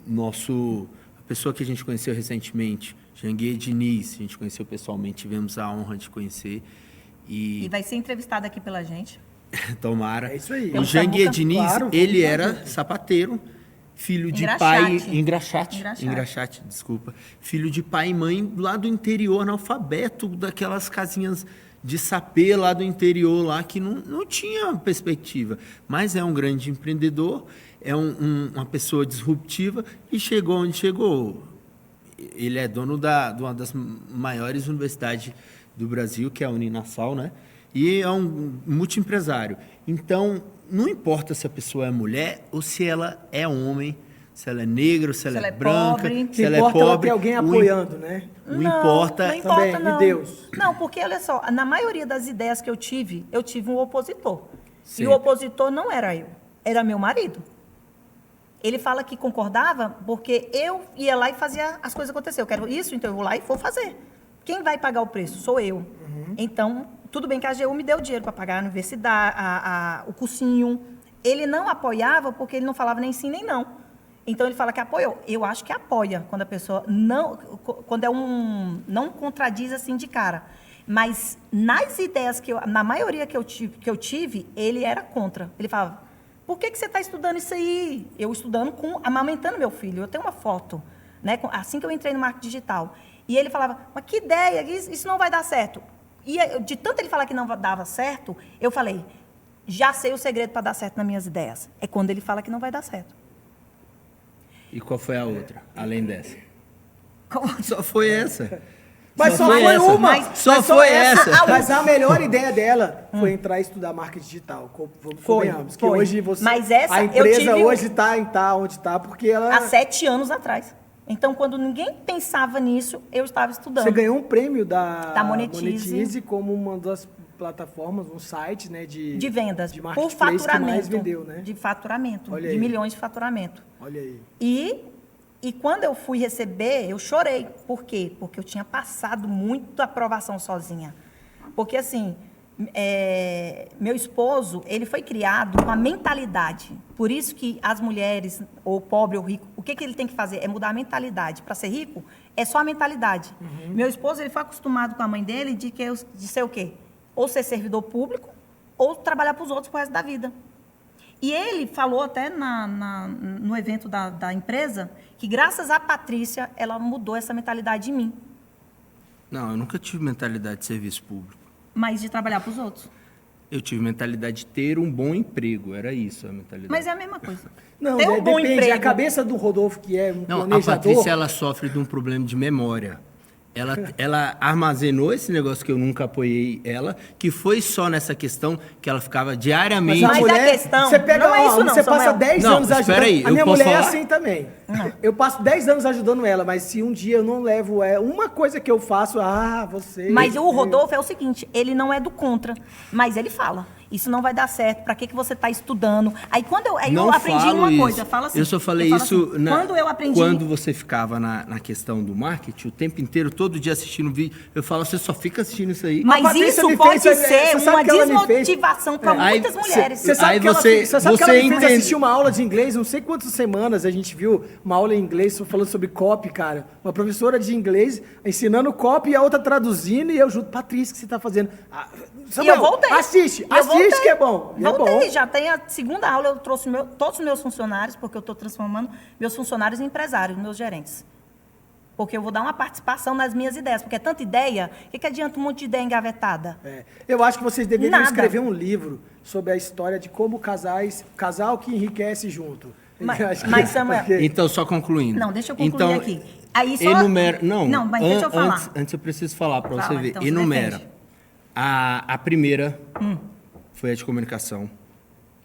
a pessoa que a gente conheceu recentemente, Janguier Diniz, a gente conheceu pessoalmente, tivemos a honra de conhecer. E vai ser entrevistado aqui pela gente. Tomara. É isso aí. O Pelo Janguier Samuca, Diniz, claro, ele vamos era fazer. sapateiro, filho de Engraxate. pai... Engraxate, desculpa. Filho de pai e mãe lá do interior, analfabeto, daquelas casinhas de sapê lá do interior, lá que não tinha perspectiva. Mas é um grande empreendedor, é uma pessoa disruptiva e chegou onde chegou. Ele é dono de uma das maiores universidades do Brasil, que é a Uninassal, né? E é um multiempresário. Então, não importa se a pessoa é mulher ou se ela é homem, se ela é negra, se ela é branca, pobre. se ela é importa ela pobre. ter alguém apoiando, né? Não importa. Não importa, Também, e não. Deus? Não, porque, olha só, na maioria das ideias que eu tive um opositor. Sim. E o opositor não era eu, era meu marido. Ele fala que concordava porque eu ia lá e fazia as coisas acontecer. Eu quero isso, então eu vou lá e vou fazer. Quem vai pagar o preço? Sou eu. Então, tudo bem que a AGU me deu dinheiro para pagar a universidade, o cursinho. Ele não apoiava porque ele não falava nem sim nem não. Então, ele fala que apoiou. Eu acho que apoia quando a pessoa não... Quando não contradiz assim de cara. Mas nas ideias na maioria que eu tive, ele era contra. Ele falava, por que você está estudando isso aí? Eu estudando, amamentando meu filho. Eu tenho uma foto, né? Assim que eu entrei no marketing digital. E ele falava, mas que ideia, isso não vai dar certo. E de tanto ele falar que não dava certo, eu falei, já sei o segredo para dar certo nas minhas ideias. É quando ele fala que não vai dar certo. E qual foi a outra, além dessa? Só foi essa. Mas só foi foi essa. uma. Só foi essa. Mas a melhor ideia dela foi entrar e estudar marketing digital. Convenhamos. Que foi. hoje você. Mas essa, a eu empresa tive hoje está onde está, porque ela. há 7 anos atrás. Então, quando ninguém pensava nisso, eu estava estudando. Você ganhou um prêmio da Monetize. como uma das plataformas, um site, né? De vendas, de por marketplace faturamento. que mais vendeu, né? De faturamento, Olha de aí. milhões de faturamento. Olha aí. E quando eu fui receber, eu chorei. Por quê? Porque eu tinha passado muita aprovação sozinha. Porque, assim, meu esposo, ele foi criado com a mentalidade. Por isso que as mulheres, ou pobre ou rico, o que ele tem que fazer? É mudar a mentalidade. Para ser rico, é só a mentalidade. Meu esposo, ele foi acostumado com a mãe dele de ser o quê? Ou ser servidor público, ou trabalhar para os outros pro resto da vida. E ele falou até no evento da empresa que, graças à Patrícia, ela mudou essa mentalidade em mim. Não, eu nunca tive mentalidade de serviço público. Mas de trabalhar para os outros. Eu tive mentalidade de ter um bom emprego, era isso a mentalidade. Mas é a mesma coisa. Não, Ter um bom depende. emprego. A cabeça do Rodolfo, que é um Não, a planejador... Patrícia, ela sofre de um problema de memória. Ela armazenou esse negócio que eu nunca apoiei ela, que foi só nessa questão que ela ficava diariamente... Mas a questão você pega, não é isso não, você passa Samuel. 10 Não, anos ajudando... espera aí, a eu minha posso mulher é falar? assim também. Eu passo 10 anos ajudando ela, mas se um dia eu não levo uma coisa que eu faço, você... Mas o Rodolfo é o seguinte, ele não é do contra, mas ele fala, isso não vai dar certo, pra que você tá estudando? Aí quando eu aprendi falo uma isso. coisa, fala assim. Eu só falei falo isso assim, quando eu aprendi... quando você ficava na questão do marketing, o tempo inteiro, todo dia assistindo vídeo, eu falo, você só fica assistindo isso aí. A Mas Patrícia isso me pode fez, ser você sabe uma que ela me fez? desmotivação para Aí muitas mulheres. Você sabe Aí que ela, você- você sabe que você ela me fez entende. assistir uma aula de inglês, não sei quantas semanas a gente viu uma aula em inglês falando sobre copy, cara. Uma professora de inglês ensinando copy e a outra traduzindo, e eu junto, Patrícia, o que você tá fazendo? Samuel, E eu voltei. Assiste Eu voltei. que é bom. E é Voltei, bom. já tem a segunda aula, eu trouxe todos os meus funcionários, porque eu estou transformando meus funcionários em empresários, meus gerentes. Porque eu vou dar uma participação nas minhas ideias, porque é tanta ideia, o que adianta um monte de ideia engavetada? Eu acho que vocês deveriam Nada. escrever um livro sobre a história de como casal que enriquece junto. Mas- Eu acho que- mas, Samuel, porque- Então, só concluindo. Não, deixa eu concluir então, aqui. Aí só... Enumera... Não, mas deixa eu falar. Antes eu preciso falar para Fala, você ver. então, se Enumera. defende. A primeira foi a de comunicação.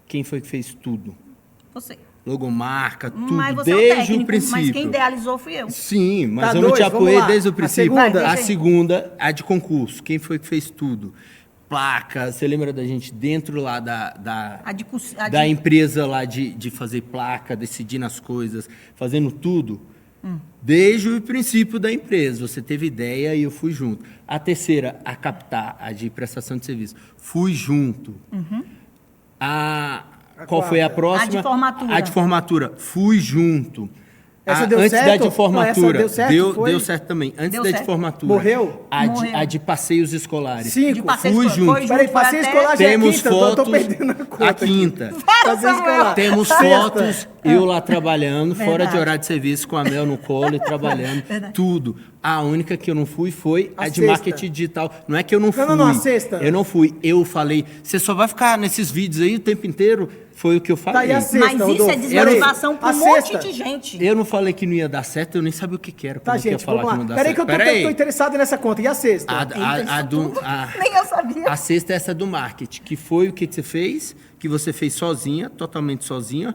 Quem foi que fez tudo? Você. Logomarca, tudo, Mas você é o desde técnico, o princípio. mas quem idealizou fui eu. Sim, mas Tá, eu não te vamos apoiei lá. desde o A princípio. segunda? A segunda, a de concurso. Quem foi que fez tudo? Placa, você lembra da gente dentro lá da empresa lá de fazer placa, decidindo as coisas, fazendo tudo? Desde o princípio da empresa. Você teve ideia e eu fui junto. A terceira, a captar, a de prestação de serviço. Fui junto. Qual foi a quarta? próxima? A de formatura. A de formatura. Fui junto. Essa deu antes certo? da de Não, essa formatura. deu certo, foi? Deu certo também. Antes Deu da de certo. formatura. Morreu? Morreu. A de passeios escolares. 5. De passeio Fui escolar. junto. Foi Peraí, foi passeio até- escolar já é Temos quinta, fotos. eu tô perdendo a conta. A quinta. Passeio escolar. Temos Sexta. fotos, eu lá trabalhando, fora de Verdade. horário de serviço, com a Mel no colo e trabalhando. Verdade. Tudo. A única que eu não fui foi a de sexta. marketing digital. Não é que eu não fui. Não, a sexta. Eu não fui. Eu falei, você só vai ficar nesses vídeos aí o tempo inteiro. Foi o que eu Tá, falei. e a sexta, Mas isso é Rodolfo? desmotivação para A um monte sexta. de gente. Eu não falei que não ia dar certo, eu nem sabia o que era. Tá, como que ia gente, falar vamos que lá. não dá Peraí que eu certo. tô interessado nessa conta. E a sexta? Nem eu sabia. A sexta é essa do marketing, que foi o que você fez, que você fez sozinha, totalmente sozinha.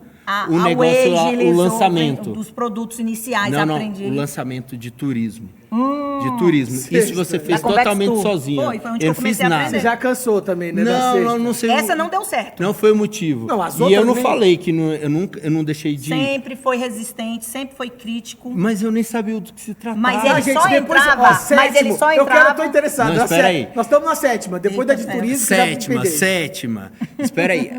O negócio lá, o lançamento. Dos produtos iniciais, Não, aprendi. o lançamento de turismo. De turismo. Sexta. Isso você fez Da Convex totalmente Tour. sozinha. Foi onde eu eu não fiz comecei a nada. aprender. Você já cansou também, né? da sexta? Não sei. Essa não deu certo. Não foi o motivo. Não, as e eu outras não nem- falei que eu não deixei de ir. Sempre foi resistente, sempre foi crítico. Mas eu nem sabia do que se tratava. Mas Ah, ele gente, só depois, entrava, ó, mas sétimo, ele só Eu entrava. tô interessado. Não, na espera sé- aí. Nós estamos na sétima. Depois da de Eita, turismo, você já me Sétima, perdeu. sétima. Espera aí.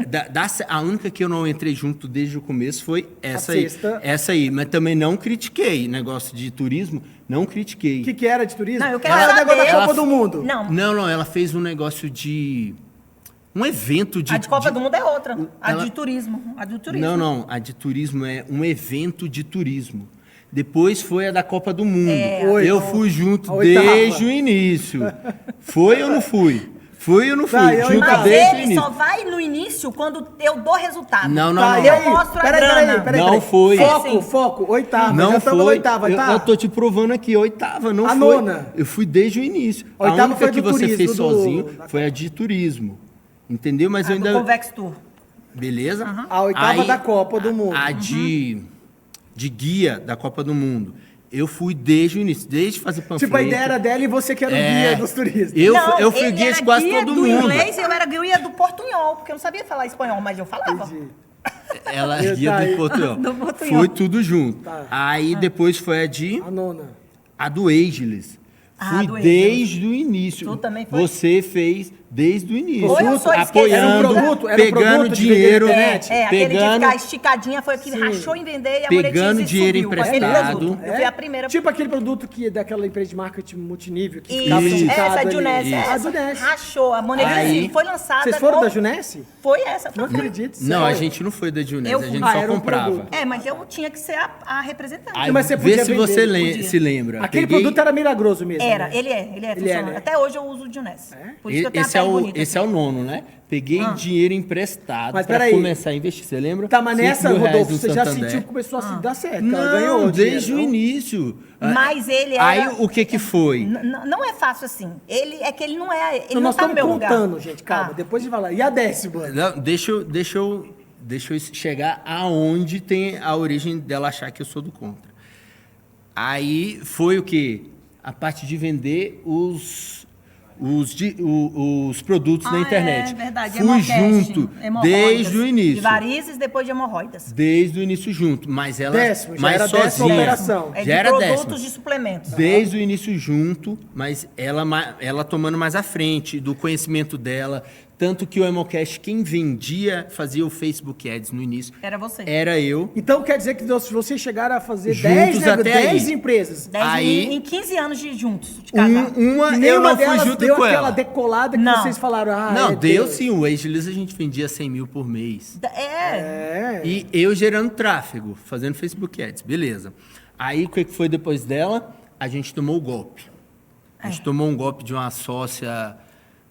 A única que eu não entrei junto desde o começo foi essa aí. sexta. Essa aí. Mas também não critiquei. Negócio de turismo, não critiquei. O que era de turismo? Não, eu quero Era o negócio da saber. Copa do Mundo. Não, Não, ela fez um negócio de... Um evento de... a de Copa do Mundo é outra. A ela- de turismo. A de turismo. Não. A de turismo é um evento de turismo. Depois foi a da Copa do Mundo. Eu fui junto a oitava. desde o início. Foi ou não fui? Fui ou não fui? Tá, e a junto oitava? Mas desde o ele início. só vai no início quando eu dou resultado. Não. Tá, e Eu aí? mostro a Peraí. grana. Não foi. Foco, Sim. foco. Oitava. Não já estamos na foi. oitava, tá? Eu tô te provando aqui, oitava, não A foi. nona. Eu fui desde o início. A oitava a única foi que do você turismo, fez do- sozinho da- foi a de turismo. Entendeu? Mas A eu do ainda... Convex Tour. Beleza? A oitava da Copa do Mundo. A de guia da Copa do Mundo. Eu fui desde o início, desde fazer panfleto. Tipo, a ideia era dela e você que era o guia dos turistas. Eu fui ele guia de era quase guia todo do mundo. inglês e eu era guia do portunhol, porque eu não sabia falar espanhol, mas eu falava. Entendi. Ela Eu guia tá aí. do Portunhol. Do Portunhol. Foi tudo junto. Tá. Aí depois foi A nona. a do Ageless. Ah, Fui do desde o início. Tu também foi? Você fez desde o início. Ou eu sou apoiando, esquecida. Era um pegando produto de dinheiro, vender né? internet? Aquele de Pegando, ficar esticadinha foi o que rachou em vender e a Pegando monetiza e dinheiro subiu com aquele emprestado. produto. Eu fui a primeira. Tipo aquele produto que é daquela empresa de marketing multinível que Isso, ficava esticado essa ali. Junesse, A essa Junesse. rachou. A monetiza Aí- foi lançada. Vocês foram com- da Junesse? Foi essa. Foi Não acredito. Não, a sério. gente não foi da Juness, Eu a fui. gente Ah, só era um comprava. produto. É, mas eu tinha que ser a representante. Aí, Mas você vê podia se vender, você podia. se lembra. Aquele Peguei- produto era milagroso mesmo. Ele é funcionário. né? Até hoje eu uso o Juness. É? Por isso que eu tenho a Esse é pele o, bonita. esse é o nono, né? Peguei dinheiro emprestado Mas para peraí. começar a investir. Você lembra? Tá, mas 5 nessa, mil reais Rodolfo, no você já Santander. sentiu que começou a se dar certo. Cara. Não, Ganhou desde dinheiro, o não? início. Mas ele era... Aí o que foi? Não é fácil assim. Ele não é... Ele Não, não nós tá no estamos meu lugar. contando, gente. Calma, Ah. depois de falar. E a 10ª? Não, deixa eu chegar aonde tem a origem dela achar que eu sou do contra. Aí foi o quê? A parte de vender os produtos na internet. É verdade. Fui junto desde o De início. varizes, depois de hemorroidas. Desde o início junto, mas ela Décimo, já mais era 10ª sozinha. operação. É de Já era produtos décima. de suplementos. Desde o início junto, mas ela tomando mais à frente do conhecimento dela. Tanto que o Emocast, quem vendia, fazia o Facebook Ads no início, Era você. era eu. Então quer dizer que se vocês chegaram a fazer Juntos 10 até aí. empresas. 10 Aí- em 15 anos de juntos, de casar. Uma E eu nenhuma não fui delas junto deu com aquela ela. decolada que Não. vocês falaram. Ah, Não, é deu Deus. sim. O Ageless a gente vendia 100 mil por mês. É. E eu gerando tráfego, fazendo Facebook Ads, beleza. Aí o que foi depois dela? A gente tomou o golpe. A gente tomou um golpe de uma sócia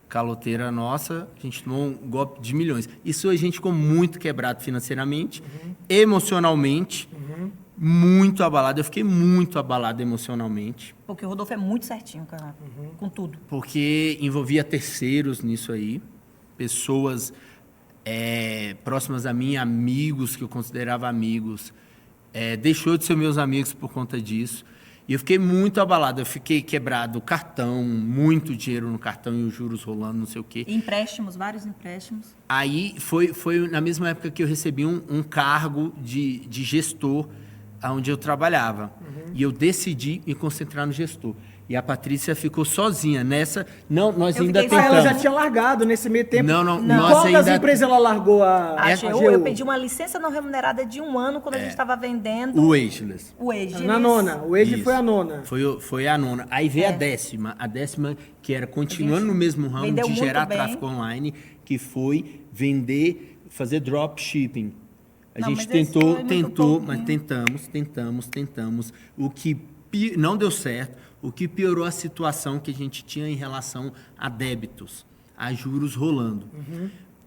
caloteira nossa, a gente tomou um golpe de milhões. Isso a gente ficou muito quebrado financeiramente, emocionalmente, muito abalado. Eu fiquei muito abalado emocionalmente, Porque o Rodolfo é muito certinho, cara. Com tudo. porque envolvia terceiros nisso aí, pessoas próximas a mim, amigos que eu considerava amigos, deixou de ser meus amigos por conta disso. E eu fiquei muito abalado, eu fiquei quebrado, cartão, muito dinheiro no cartão e os juros rolando, não sei o quê. E empréstimos, vários empréstimos. Aí foi na mesma época que eu recebi um cargo de gestor onde eu trabalhava. E eu decidi me concentrar no gestor. E a Patrícia ficou sozinha nessa. Não, nós Eu ainda fiquei Ah, tentamos. ela já tinha largado nesse meio tempo. Não, não, Não. nós Qual das ainda... empresas ela largou a A AGU? AGU, eu pedi uma licença não remunerada de 1 ano quando a gente estava vendendo O Ageless. o Ageless. Na nona. O Age Isso. foi a nona. Foi a nona. Aí veio a décima. A décima, que era continuando no mesmo ramo vendeu de muito gerar bem. tráfego online, que foi fazer dropshipping. A Não, gente mas esse foi muito tentou, pouco, mas tentamos. O que não deu certo, o que piorou a situação que a gente tinha em relação a débitos, a juros rolando.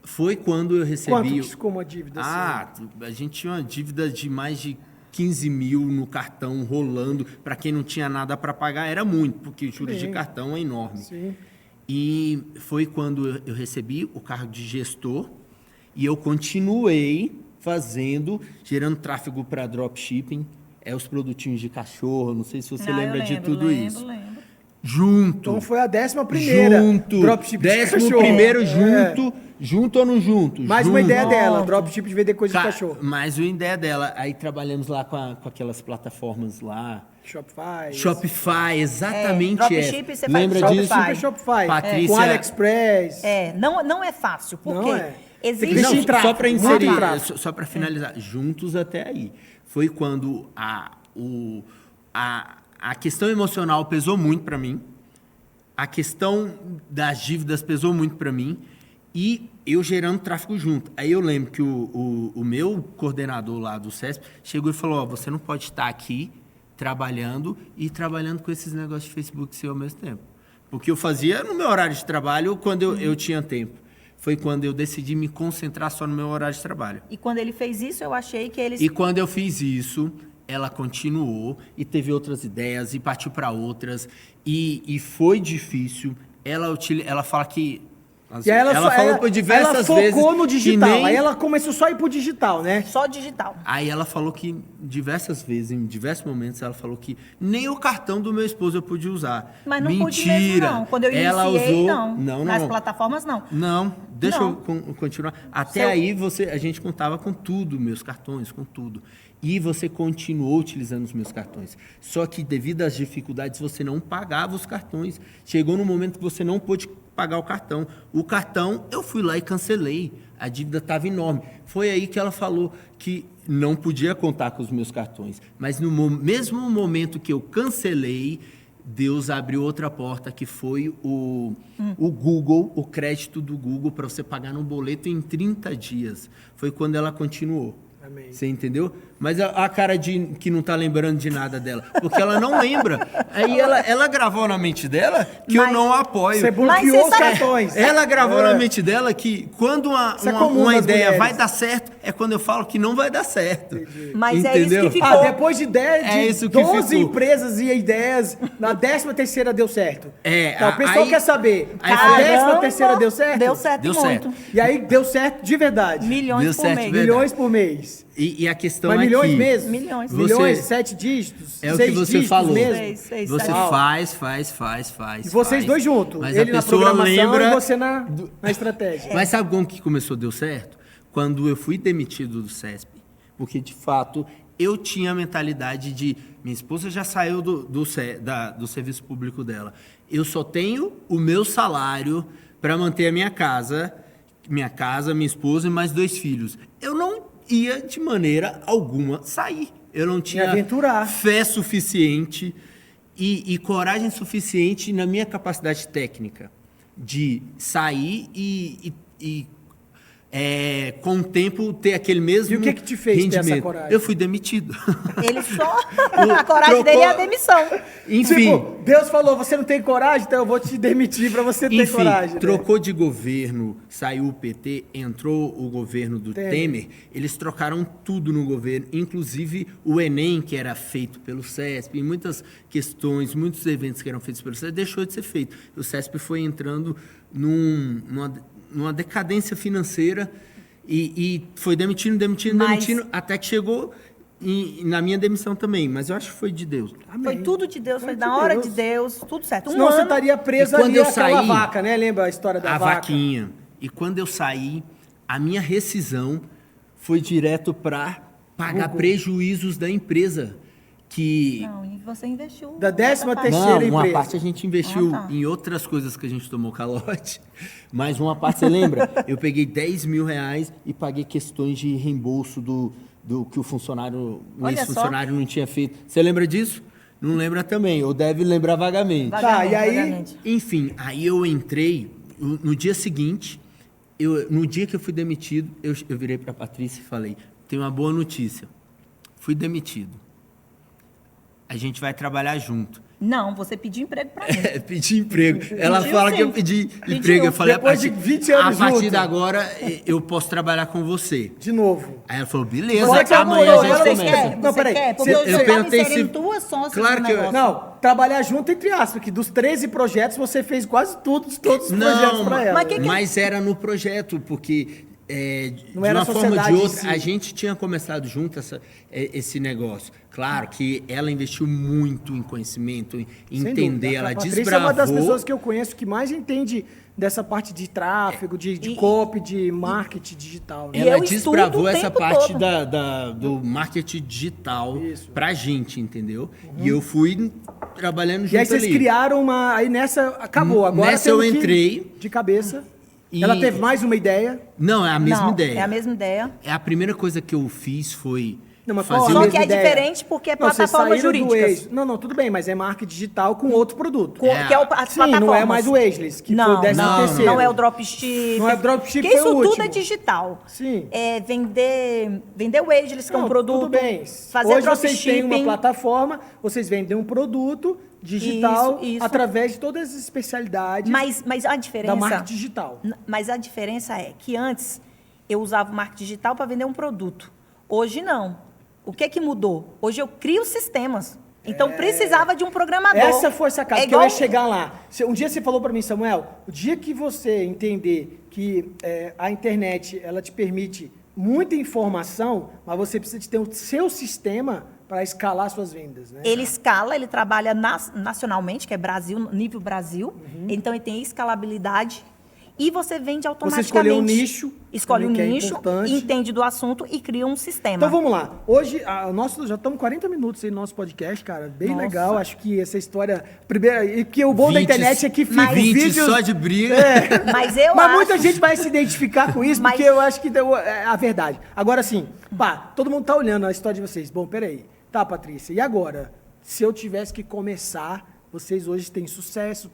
Foi quando eu recebi... Quanto que ficou uma dívida assim? A gente tinha uma dívida de mais de 15 mil no cartão rolando. Para quem não tinha nada para pagar, era muito, porque os juros de cartão é enorme. Sim. E foi quando eu recebi o cargo de gestor e eu continuei gerando tráfego para dropshipping, os produtinhos de cachorro, não sei se você lembra de tudo isso. Lembro. Junto. Então foi a 11ª. Junto. Dropship de cachorro. 11º É. junto ou não junto? Mais uma Junto. ideia dela, dropship de vender coisa de cachorro. Mais uma ideia dela. Aí trabalhamos lá com aquelas plataformas lá. Shopify, exatamente dropship, essa. você faz Lembra Shopify. disso? Shopify, Shopify. Patrícia- Com AliExpress. Não é fácil, porque Não é. existe... Tem que investir em tráfego, Só para muito inserir, tráfego. só para finalizar, juntos até aí. Foi quando a questão emocional pesou muito para mim, a questão das dívidas pesou muito para mim e eu gerando tráfego junto. Aí eu lembro que o meu coordenador lá do CESP chegou e falou, você não pode estar aqui trabalhando com esses negócios de Facebook seu ao mesmo tempo. Porque eu fazia no meu horário de trabalho quando eu tinha tempo. Foi quando eu decidi me concentrar só no meu horário de trabalho. E quando ele fez isso, eu achei que eles... E quando eu fiz isso, ela continuou e teve outras ideias e partiu para outras. E foi difícil. Ela fala que... E aí ela falou por diversas ela vezes focou no que digital. nem- Aí ela começou só a ir pro digital, né? Só digital. Aí ela falou que diversas vezes, em diversos momentos, ela falou que nem o cartão do meu esposo eu pude usar. Mas não pude Mentira. mesmo, não. Quando eu iniciei, ela usou... não. Nas plataformas, não. Não, deixa Não. eu continuar. Até Seu- aí a gente contava com tudo, meus cartões, com tudo. E você continuou utilizando os meus cartões. Só que devido às dificuldades, você não pagava os cartões. Chegou no momento que você não pôde pagar o cartão. O cartão, eu fui lá e cancelei. A dívida estava enorme. Foi aí que ela falou que não podia contar com os meus cartões. Mas no mesmo momento que eu cancelei, Deus abriu outra porta, que foi o Google, o crédito do Google, para você pagar no boleto em 30 dias. Foi quando ela continuou. Amém. Você entendeu? Mas a cara de que não tá lembrando de nada dela. Porque ela não lembra. Aí ela gravou na mente dela que eu não apoio. Você Mas bloqueou você os sabe- cartões. Ela gravou na mente dela que quando Isso é comum uma das ideia mulheres. vai dar certo, é quando eu falo que não vai dar certo. Mas é Entendeu? isso que ficou. Ah, depois de 10, É de isso que 12 ficou. empresas e ideias, na 13ª deu certo. É, Então, o pessoal aí- quer saber, aí a foi- 13ª deu certo? Deu certo Deu muito. certo. E aí deu certo de verdade. Milhões Deu por certo, mês. verdade. Milhões por mês. E a questão Mas é milhões que mesmo? Milhões. Você- Milhões, 7 dígitos, é o 6 que você dígitos falou. mesmo. Seis, Você sete. faz. E vocês faz, dois juntos. Mas Ele a na pessoa programação lembra e você na estratégia. Mas sabe como que começou a deu certo? Quando eu fui demitido do CESP. Porque, de fato, eu tinha a mentalidade de... Minha esposa já saiu do serviço público dela. Eu só tenho o meu salário para manter a minha casa, minha esposa e mais 2 filhos. Eu não ia, de maneira alguma, sair. Eu não tinha aventurar. fé suficiente e coragem suficiente na minha capacidade técnica de sair com o tempo ter aquele mesmo E o que te fez ter essa rendimento. coragem? Eu fui demitido. Ele só... A coragem dele é a demissão. Enfim, Tipo, Deus falou, você não tem coragem, então eu vou te demitir pra você ter coragem. né? trocou de governo, saiu o PT, entrou o governo do Temer, eles trocaram tudo no governo, inclusive o Enem, que era feito pelo CESP, e muitas questões, muitos eventos que eram feitos pelo CESP, deixou de ser feito. O CESP foi entrando numa decadência financeira e foi demitindo, até que chegou na minha demissão também, mas eu acho que foi de Deus. Foi tudo de Deus, foi de da hora Deus. de Deus, tudo certo. Senão você estaria preso E quando ali eu àquela saí, vaca, né? Lembra a história da a vaca? vaquinha. E quando eu saí, a minha rescisão foi direto para pagar prejuízos da empresa. Que Não, e você investiu. Da 13ª parte. não, terceira uma empresa. parte a gente investiu Ah, tá. em outras coisas que a gente tomou calote, mas uma parte, você lembra? Eu peguei 10 mil reais e paguei questões de reembolso do que o funcionário, o Olha ex-funcionário não tinha feito. Você lembra disso? Não lembra também, ou deve lembrar vagamente. Tá, e aí- Vagamente. Enfim, aí eu entrei, no dia seguinte, no dia que eu fui demitido, eu virei para a Patrícia e falei, tem uma boa notícia, fui demitido. A gente vai trabalhar junto. Não, você pediu emprego pra mim. Pedi emprego. Ela Pediu, fala sim. que eu pedi Pediu. emprego. Eu falei, Depois de 20 anos a partir junto. de agora, eu posso trabalhar com você. De novo. Aí ela falou, beleza, Você amanhã namorou a gente ela, Você começa. quer? Não, Você peraí. quer? Porque Eu eu estava perguntei inserindo se- duas sócias Claro no que eu- negócio. Não, trabalhar junto entre aspas, que dos 13 projetos você fez quase todos os projetos Não, pra ela. mas era no projeto, porque Não de era uma a forma ou de sociedade em outra, si. a gente tinha começado junto esse negócio. Claro que ela investiu muito em conhecimento, em Sem entender, dúvida. ela A Patrícia desbravou. é uma das pessoas que eu conheço que mais entende dessa parte de tráfego, de copy, de marketing digital. Né? E Ela eu estudo desbravou o essa tempo parte todo. do marketing digital Isso. pra gente, entendeu? E eu fui trabalhando junto E aí vocês ali. criaram uma... Aí nessa acabou. Agora Nessa eu temos que- entrei. De cabeça. E- Ela teve mais uma ideia. Não, é a mesma Não, ideia. É a mesma ideia. A primeira coisa que eu fiz foi Não, mas qual fazer a Só mesma que é ideia? diferente porque é Não, vocês plataformas saíram do jurídicas. Waze. Não, tudo bem, mas é marketing digital com outro produto. Que é as Sim, não é plataformas. mais o Wageless, que não, foi o 13º não, terceiro. não é o dropship. Não é o dropship, Porque foi isso o tudo último. é digital. Sim. É vender o Ageless, que é um Não, produto. Tudo bem. Fazer Hoje vocês têm uma dropshipping. plataforma, vocês vendem um produto digital Isso. através de todas as especialidades Mas a diferença... da marketing digital. Mas a diferença é que antes eu usava o marketing digital para vender um produto. Hoje não. O que é que mudou? Hoje eu crio sistemas. Então precisava de um programador. Essa foi a sacada, É que eu ia igual- chegar lá. Um dia você falou para mim, Samuel, o dia que você entender que a internet ela te permite muita informação, mas você precisa de ter o seu sistema para escalar suas vendas, né? Ele escala, ele trabalha nacionalmente, que é Brasil, nível Brasil. Então ele tem escalabilidade. E você vende Você automaticamente. escolheu um nicho, Escolhe um também, que é nicho, importante. entende do assunto e cria um sistema. Então vamos lá. Hoje, já estamos 40 minutos aí no nosso podcast, cara. Bem Nossa. legal. Acho que essa história. Primeira, e que o bom da 20 internet é que fica mas- 20 vídeos. só de briga. Mas eu Mas acho... muita gente vai se identificar com isso, Mas- porque eu acho que é a verdade. Agora sim, todo mundo tá olhando a história de vocês. Bom, peraí. Tá, Patrícia, e agora? Se eu tivesse que começar, vocês hoje têm sucesso,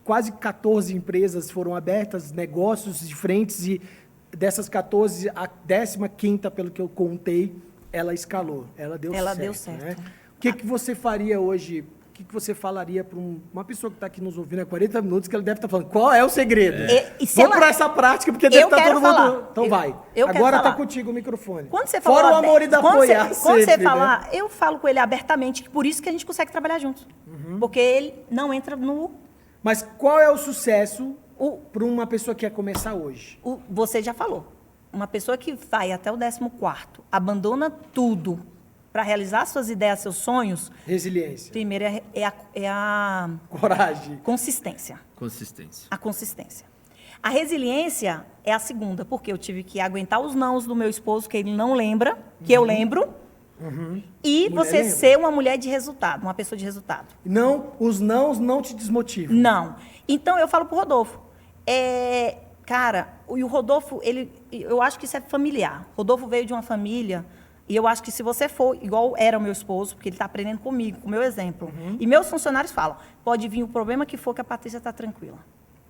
quase 14 empresas foram abertas, negócios diferentes e dessas 14, a 15ª, pelo que eu contei, ela escalou. Ela deu certo. Ela deu certo. Né? O que você faria hoje? O que você falaria para uma pessoa que está aqui nos ouvindo há 40 minutos, que ela deve estar falando, qual é o segredo? Vamos para essa prática, porque deve estar todo mundo... Então vai. Agora está contigo o microfone. Quando você Fora o amor e da apoiar quando você sempre, falar, né? eu falo com ele abertamente, que por isso que a gente consegue trabalhar juntos. Porque ele não entra no... Mas qual é o sucesso para uma pessoa que quer começar hoje? Você já falou. Uma pessoa que vai até o 14º, abandona tudo para realizar suas ideias, seus sonhos... Resiliência. Primeiro é a coragem. Consistência. A consistência. A resiliência é a segunda, porque eu tive que aguentar os nãos do meu esposo, que ele não lembra, que eu lembro. E Mulher você lembra. ser uma mulher de resultado, uma pessoa de resultado. Não, os nãos não te desmotivam. Não. Então, eu falo pro Rodolfo. Cara, e o Rodolfo, eu acho que isso é familiar. Rodolfo veio de uma família... E eu acho que se você for igual era o meu esposo, porque ele está aprendendo comigo, com o meu exemplo. E meus funcionários falam, pode vir o problema que for, que a Patrícia está tranquila.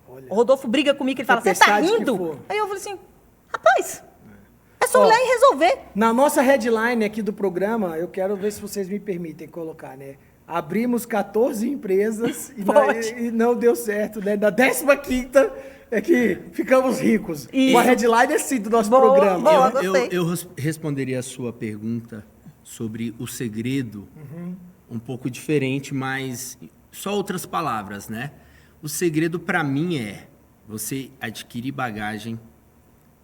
Olha. O Rodolfo briga comigo, ele fala, você está rindo? Aí eu falei assim, rapaz, é só olhar e resolver. Na nossa headline aqui do programa, eu quero ver se vocês me permitem colocar, né? Abrimos 14 empresas e não deu certo, né? Da 15ª é que ficamos ricos. Isso. Uma headline assim do nosso programa. Boa. Gostei. Eu responderia a sua pergunta sobre o segredo um pouco diferente, mas só outras palavras, né? O segredo para mim é você adquirir bagagem,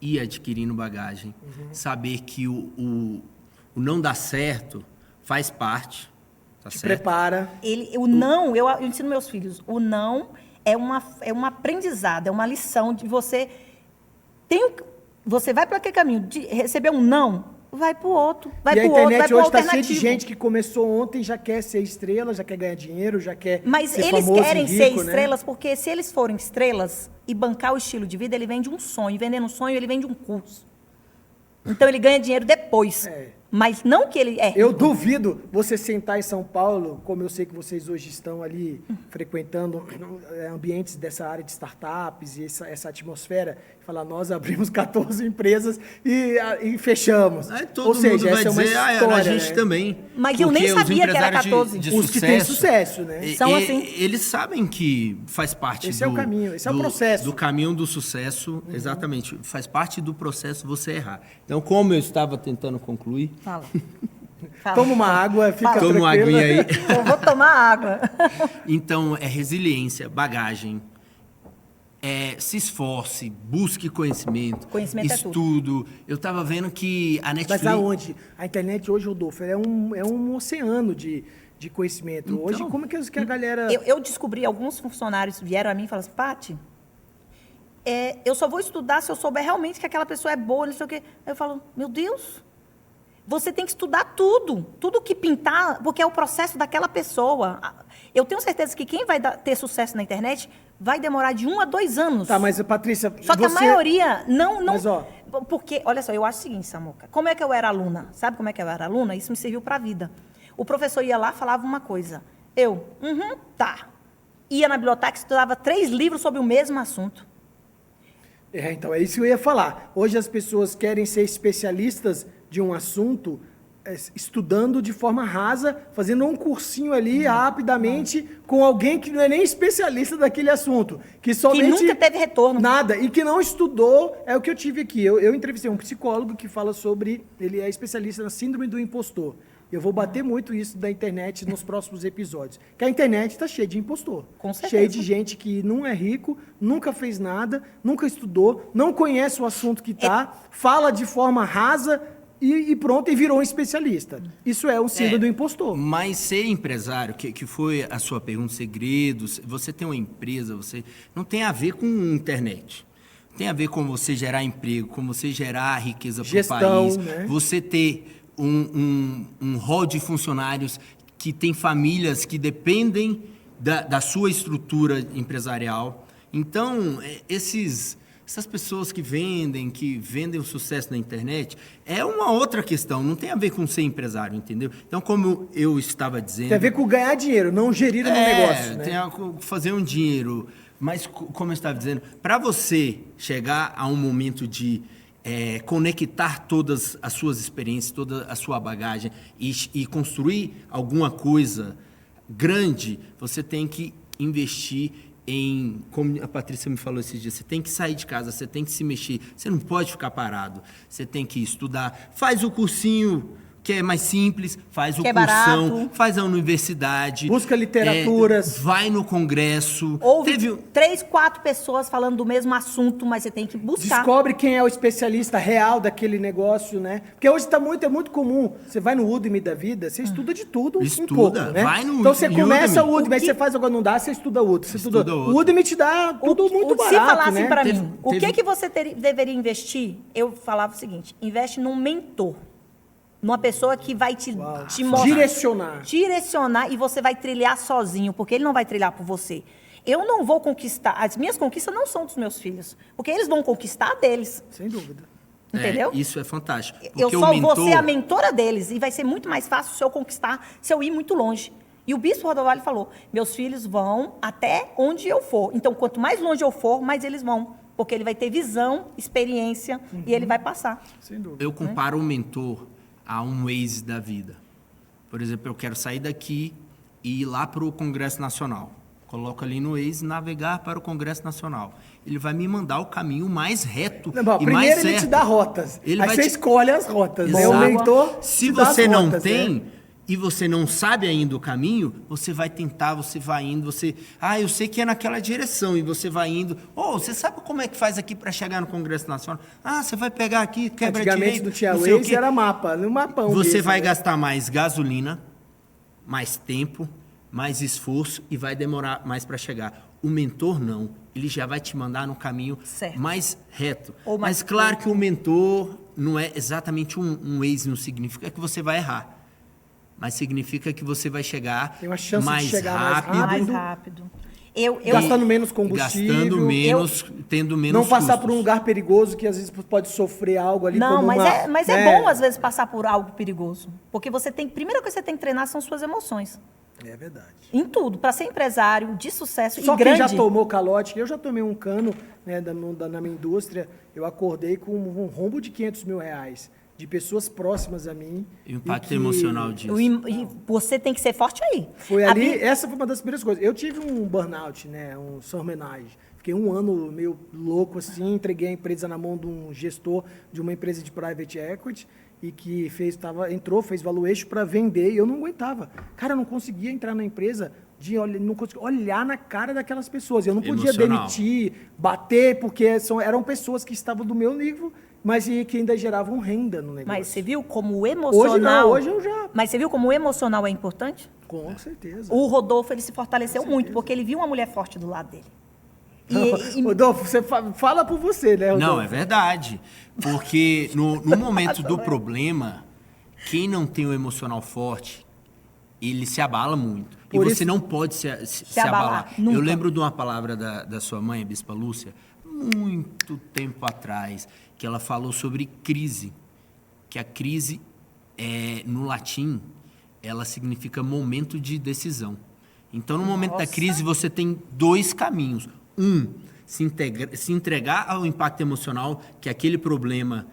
ir adquirindo bagagem, saber que o não dar certo faz parte, tá certo? Prepara. O não, eu ensino meus filhos, o não é um aprendizado, é uma lição de você... Você vai para aquele caminho de receber um não, vai para o outro, vai para o outro, vai internet para o hoje está alternativo. cheia de gente que começou ontem, já quer ser estrela, já quer ganhar dinheiro, já quer Mas ser eles famoso querem e rico, ser né? estrelas, porque se eles forem estrelas e bancar o estilo de vida, ele vende um sonho. E vendendo um sonho, ele vende um curso. Então, ele ganha dinheiro depois. Mas não que ele é rico. Eu duvido você sentar em São Paulo, como eu sei que vocês hoje estão ali frequentando ambientes dessa área de startups e essa atmosfera, e falar, nós abrimos 14 empresas e fechamos. Todo Ou seja, mundo vai essa é uma dizer, história, a gente né? também. Mas eu nem sabia que era 14. Os que têm sucesso, né? São assim. Eles sabem que faz parte Esse é o caminho, esse é o processo. Do caminho do sucesso, exatamente. Faz parte do processo você errar. Então, como eu estava tentando concluir... Fala. Toma uma água, fica tranquilo. Toma uma aguinha aí. Eu vou tomar água. Então, é resiliência, bagagem, se esforce, busque conhecimento, Conhecimento é tudo. estudo. Eu estava vendo que a Netflix... Mas aonde? A internet hoje, Rodolfo, é um oceano de conhecimento. Então, Hoje, como é que a galera... Eu descobri, alguns funcionários vieram a mim e falaram assim, Paty, eu só vou estudar se eu souber realmente que aquela pessoa é boa, não sei o quê. Aí eu falo, meu Deus, você tem que estudar tudo que pintar, porque é o processo daquela pessoa. Eu tenho certeza que quem vai ter sucesso na internet vai demorar de 1 a 2 anos. Tá, mas Patrícia... Só que a maioria não... Mas, ó... Porque, olha só, eu acho o seguinte, Samuca, como é que eu era aluna? Sabe como é que eu era aluna? Isso me serviu para a vida. O professor ia lá, falava uma coisa. Tá. Ia na biblioteca, estudava 3 livros sobre o mesmo assunto. Então, é isso que eu ia falar. Hoje as pessoas querem ser especialistas de um assunto estudando de forma rasa, fazendo um cursinho ali rapidamente com alguém que não é nem especialista daquele assunto. Que nunca teve retorno. Nada. E que não estudou, é o que eu tive aqui. Eu entrevistei um psicólogo que fala sobre... Ele é especialista na síndrome do impostor. Eu vou bater muito isso da internet nos próximos episódios. Que a internet está cheia de impostor. Com certeza. Cheia de gente que não é rico, nunca fez nada, nunca estudou, não conhece o assunto que está, fala de forma rasa e pronto, e virou um especialista. Isso é o síndrome do impostor. Mas ser empresário, que foi a sua pergunta, segredos, você tem uma empresa, não tem a ver com internet. Tem a ver com você gerar emprego, com você gerar riqueza para o país. Né? Você ter um hall de funcionários que tem famílias que dependem da sua estrutura empresarial. Então, essas pessoas que vendem o sucesso na internet, é uma outra questão, não tem a ver com ser empresário, entendeu? Então, como eu estava dizendo... Tem a ver com ganhar dinheiro, não gerir um negócio. Né? Tem a ver com fazer um dinheiro. Mas, como eu estava dizendo, para você chegar a um momento de conectar todas as suas experiências, toda a sua bagagem e construir alguma coisa grande, você tem que investir em, como a Patrícia me falou esses dias, você tem que sair de casa, você tem que se mexer, você não pode ficar parado, você tem que estudar, faz o cursinho que é mais simples, faz o que é cursão, barato. faz a universidade. Busca literaturas. Vai no congresso. Houve 3, 4 pessoas falando do mesmo assunto, mas você tem que buscar. Descobre quem é o especialista real daquele negócio, né? Porque hoje é muito comum. Você vai no Udemy da vida, você estuda de tudo Estuda, um pouco, né? vai no então você começa o Udemy. Udemy, aí você faz agora não dá, você estuda outro. Você estuda Estuda outro. O Udemy te dá tudo muito barato, Se falassem né? pra Teve- mim, o teve- que você deveria investir? Eu falava o seguinte, investe num mentor. Numa pessoa que vai te mostrar. Direcionar e você vai trilhar sozinho, porque ele não vai trilhar por você. Eu não vou conquistar, as minhas conquistas não são dos meus filhos, porque eles vão conquistar a deles, Sem dúvida. entendeu? Isso é fantástico. Eu Porque só o vou ser a mentor, mentora deles e vai ser muito mais fácil se eu conquistar, se eu ir muito longe. E o Bispo Rodovalho falou, meus filhos vão até onde eu for. Então, quanto mais longe eu for, mais eles vão. Porque ele vai ter visão, experiência e ele vai passar. Sem dúvida. eu comparo o mentor a um Waze da vida. Por exemplo, eu quero sair daqui e ir lá para o Congresso Nacional. Coloco ali no Waze, navegar para o Congresso Nacional. Ele vai me mandar o caminho mais reto Não, bom, e mais primeiro certo. ele te dá rotas. Ele aí vai você te- escolhe as rotas, né? O Exato. mentor Se te dá as você não rotas, tem né? e você não sabe ainda o caminho, você vai tentar, você vai indo, eu sei que é naquela direção e você vai indo. Você sabe como é que faz aqui para chegar no Congresso Nacional? Você vai pegar aqui, quebra Antigamente direito, não tinha não sei o Waze, quê. era mapa. No mapão Você mesmo, vai né? gastar mais gasolina, mais tempo, mais esforço e vai demorar mais para chegar. O mentor não, ele já vai te mandar no caminho Certo. mais reto. Ou mais Mas claro que o mentor não é exatamente um Waze, não significa que você vai errar. Mas significa que você vai chegar Tem uma chance de mais chegar mais rápido. Mais rápido. Eu, Gastando menos combustível. Gastando menos, tendo menos Não passar por custos. um lugar perigoso que às vezes pode sofrer algo ali Não, como mas, uma... mas né? é bom às vezes passar por algo perigoso. Porque você tem. Primeira coisa que você tem que treinar são suas emoções. É verdade. Em tudo. Para ser empresário de sucesso Só e quem grande. já tomou calote, eu já tomei um cano, né, na minha indústria, eu acordei com um rombo de R$500 mil de pessoas próximas a mim. E o impacto que emocional disso. E você tem que ser forte aí. Foi A ali, Bi- essa foi uma das primeiras coisas. Eu tive um burnout, né, um surmenage. Fiquei um ano meio louco assim, entreguei a empresa na mão de um gestor de uma empresa de private equity e que fez valuation para vender e eu não aguentava. Cara, eu não conseguia entrar na empresa, não conseguia olhar na cara daquelas pessoas. Eu não podia Emocional. demitir, bater, porque eram pessoas que estavam do meu nível, mas que ainda geravam renda no negócio. Mas você viu como o emocional. Hoje eu já. Mas você viu como o emocional é importante? Com certeza. O Rodolfo ele se fortaleceu muito, porque ele viu uma mulher forte do lado dele. Rodolfo, você fala por você, né, Rodolfo? Não, é verdade. Porque no momento do problema, quem não tem o emocional forte, ele se abala muito. E Por você isso- não pode se abalar. nunca. Eu lembro de uma palavra da sua mãe, a Bispa Lúcia, muito tempo atrás, que ela falou sobre crise. Que a crise, no latim, ela significa momento de decisão. Então, no momento da crise, você tem 2 caminhos. Se entregar ao impacto emocional que aquele problema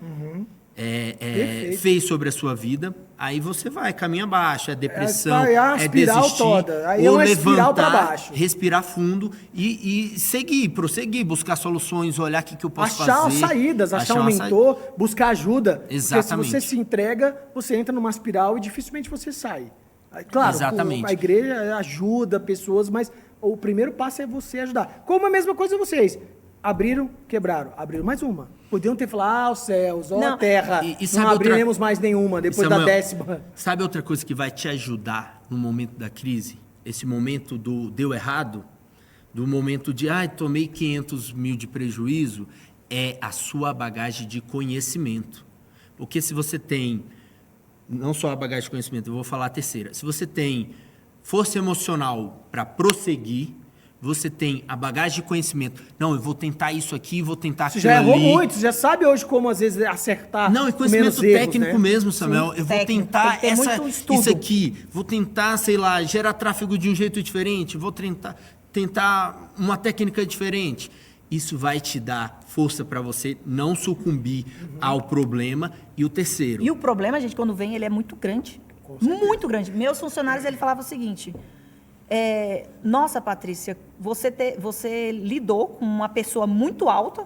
Perfeito. fez sobre a sua vida, aí você vai, caminho abaixo, é depressão, Vai a é espiral desistir, toda. Aí é ou uma espiral pra levantar, baixo. respirar fundo e seguir, prosseguir, buscar soluções, olhar o que eu posso Achar fazer. saídas, achar um uma mentor, buscar ajuda. Exatamente. Porque se você se entrega, você entra numa espiral e dificilmente você sai. Aí, claro, Exatamente. a igreja ajuda pessoas, mas o primeiro passo é você ajudar. Como a mesma coisa vocês. Abriram, quebraram. Abriram mais uma. Podiam ter falado, os céus, Não. terra, E sabe não outra- abriremos mais nenhuma, depois Samuel, da 10ª. Sabe outra coisa que vai te ajudar no momento da crise? Esse momento do deu errado, do momento de, tomei 500 mil de prejuízo, é a sua bagagem de conhecimento. Porque se você tem, não só a bagagem de conhecimento, eu vou falar a terceira. Se você tem força emocional para prosseguir, você tem a bagagem de conhecimento. Não, eu vou tentar isso aqui, vou tentar Você aquilo já errou ali. muito, você já sabe hoje como às vezes acertar. Não, e com menos conhecimento erros, técnico né? mesmo, Samuel. Eu vou técnico, tentar tem que ter muito estudo. isso aqui. Vou tentar, sei lá, gerar tráfego de um jeito diferente. Vou tentar uma técnica diferente. Isso vai te dar força para você não sucumbir ao problema. E o terceiro... E o problema, gente, quando vem, ele é muito grande. Muito grande. Meus funcionários, ele falava o seguinte... nossa, Patrícia, você lidou com uma pessoa muito alta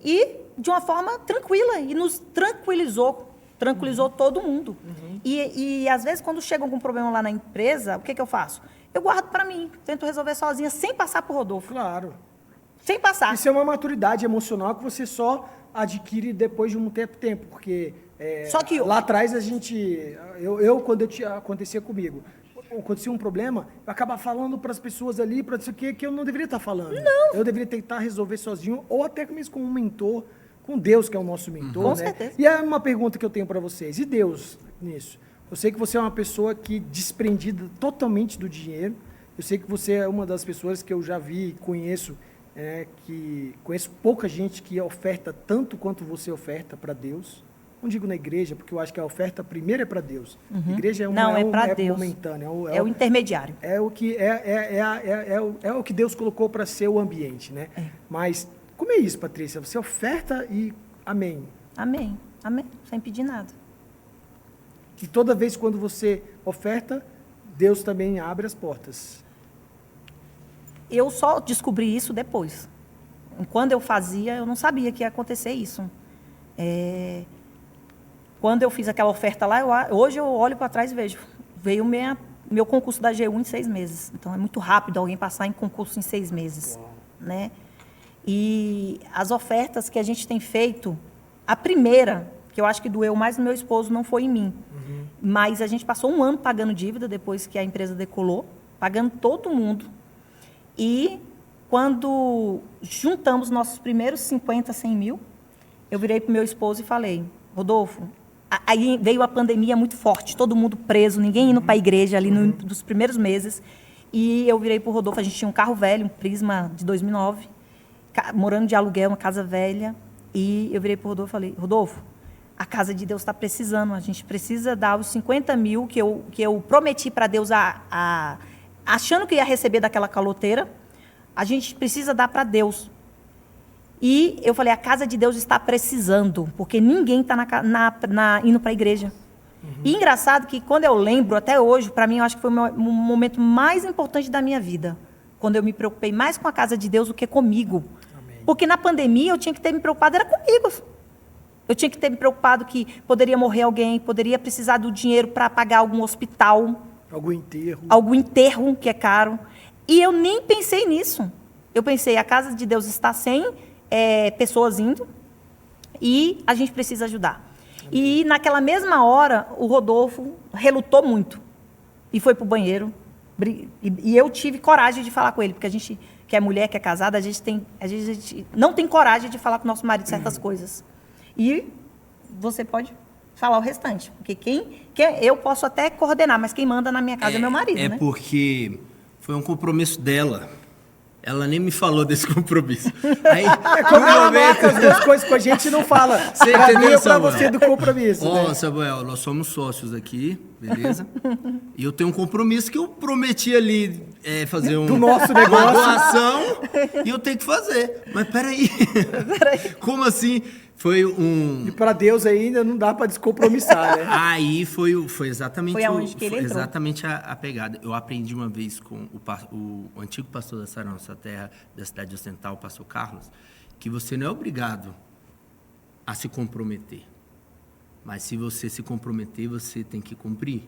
e de uma forma tranquila. E nos tranquilizou todo mundo. E, às vezes, quando chega algum problema lá na empresa, o que eu faço? Eu guardo para mim, tento resolver sozinha, sem passar por Rodolfo. Claro. Sem passar. Isso é uma maturidade emocional que você só adquire depois de um tempo, porque Só que lá atrás a gente... quando acontecia comigo, acontecia um problema, eu acabava falando para as pessoas ali, para isso que eu não deveria estar falando. Não. Eu deveria tentar resolver sozinho, ou até mesmo com um mentor, com Deus, que é o nosso mentor. Com né? certeza. E é uma pergunta que eu tenho para vocês. E Deus nisso? Eu sei que você é uma pessoa que desprendida totalmente do dinheiro. Eu sei que você é uma das pessoas que eu já vi e conheço, que conheço pouca gente que oferta tanto quanto você oferta para Deus. Não digo na igreja, porque eu acho que a oferta primeiro é para Deus. A igreja é para Deus. Momentânea. É o intermediário. É o que é o que Deus colocou para ser o ambiente, né? Mas como é isso, Patrícia? Você oferta e amém. Amém. Amém. Sem pedir nada. E toda vez quando você oferta, Deus também abre as portas. Eu só descobri isso depois. Quando eu fazia, eu não sabia que ia acontecer isso. Quando eu fiz aquela oferta lá, hoje eu olho para trás e vejo. Veio meu concurso da G1 em 6 meses. Então, é muito rápido alguém passar em concurso em 6 meses. Né? E as ofertas que a gente tem feito, a primeira, que eu acho que doeu mais no meu esposo, não foi em mim. Mas a gente passou 1 ano pagando dívida depois que a empresa decolou, pagando todo mundo. E quando juntamos nossos primeiros 50, 100 mil, eu virei para o meu esposo e falei, Rodolfo, aí veio a pandemia muito forte, todo mundo preso, ninguém indo para a igreja ali nos primeiros meses. E eu virei para o Rodolfo, a gente tinha um carro velho, um Prisma de 2009, morando de aluguel, uma casa velha. E eu virei para o Rodolfo e falei, Rodolfo, a casa de Deus está precisando, a gente precisa dar os 50 mil que eu prometi para Deus, achando que ia receber daquela caloteira, a gente precisa dar para Deus. E eu falei, a casa de Deus está precisando, porque ninguém está indo para a igreja. E engraçado que quando eu lembro, até hoje, para mim, eu acho que foi o momento mais importante da minha vida, quando eu me preocupei mais com a casa de Deus do que comigo. Amém. Porque na pandemia eu tinha que ter me preocupado, era comigo. Eu tinha que ter me preocupado que poderia morrer alguém, poderia precisar do dinheiro para pagar algum hospital. Algum enterro, que é caro. E eu nem pensei nisso. Eu pensei, a casa de Deus está sem pessoas indo e a gente precisa ajudar. E naquela mesma hora, o Rodolfo relutou muito e foi para o banheiro. E eu tive coragem de falar com ele, porque a gente, que é mulher, que é casada, a gente não tem coragem de falar com o nosso marido certas coisas. E você pode falar o restante, porque eu posso até coordenar, mas quem manda na minha casa é meu marido, né? Porque foi um compromisso dela. Ela nem me falou desse compromisso. Aí, como ela marca as duas coisas com a gente e não fala. Você pra entendeu, mim ou pra Samuel? você do compromisso. Ó, Samuel, nós somos sócios aqui, beleza? E eu tenho um compromisso que eu prometi ali fazer do nosso negócio. Uma doação e eu tenho que fazer. Mas peraí. Como assim? Foi um... E para Deus ainda não dá para descompromissar, né? Aí foi exatamente, exatamente a pegada. Eu aprendi uma vez com o antigo pastor da Sarão, nossa terra, da cidade ocidental, o pastor Carlos, que você não é obrigado a se comprometer. Mas se você se comprometer, você tem que cumprir.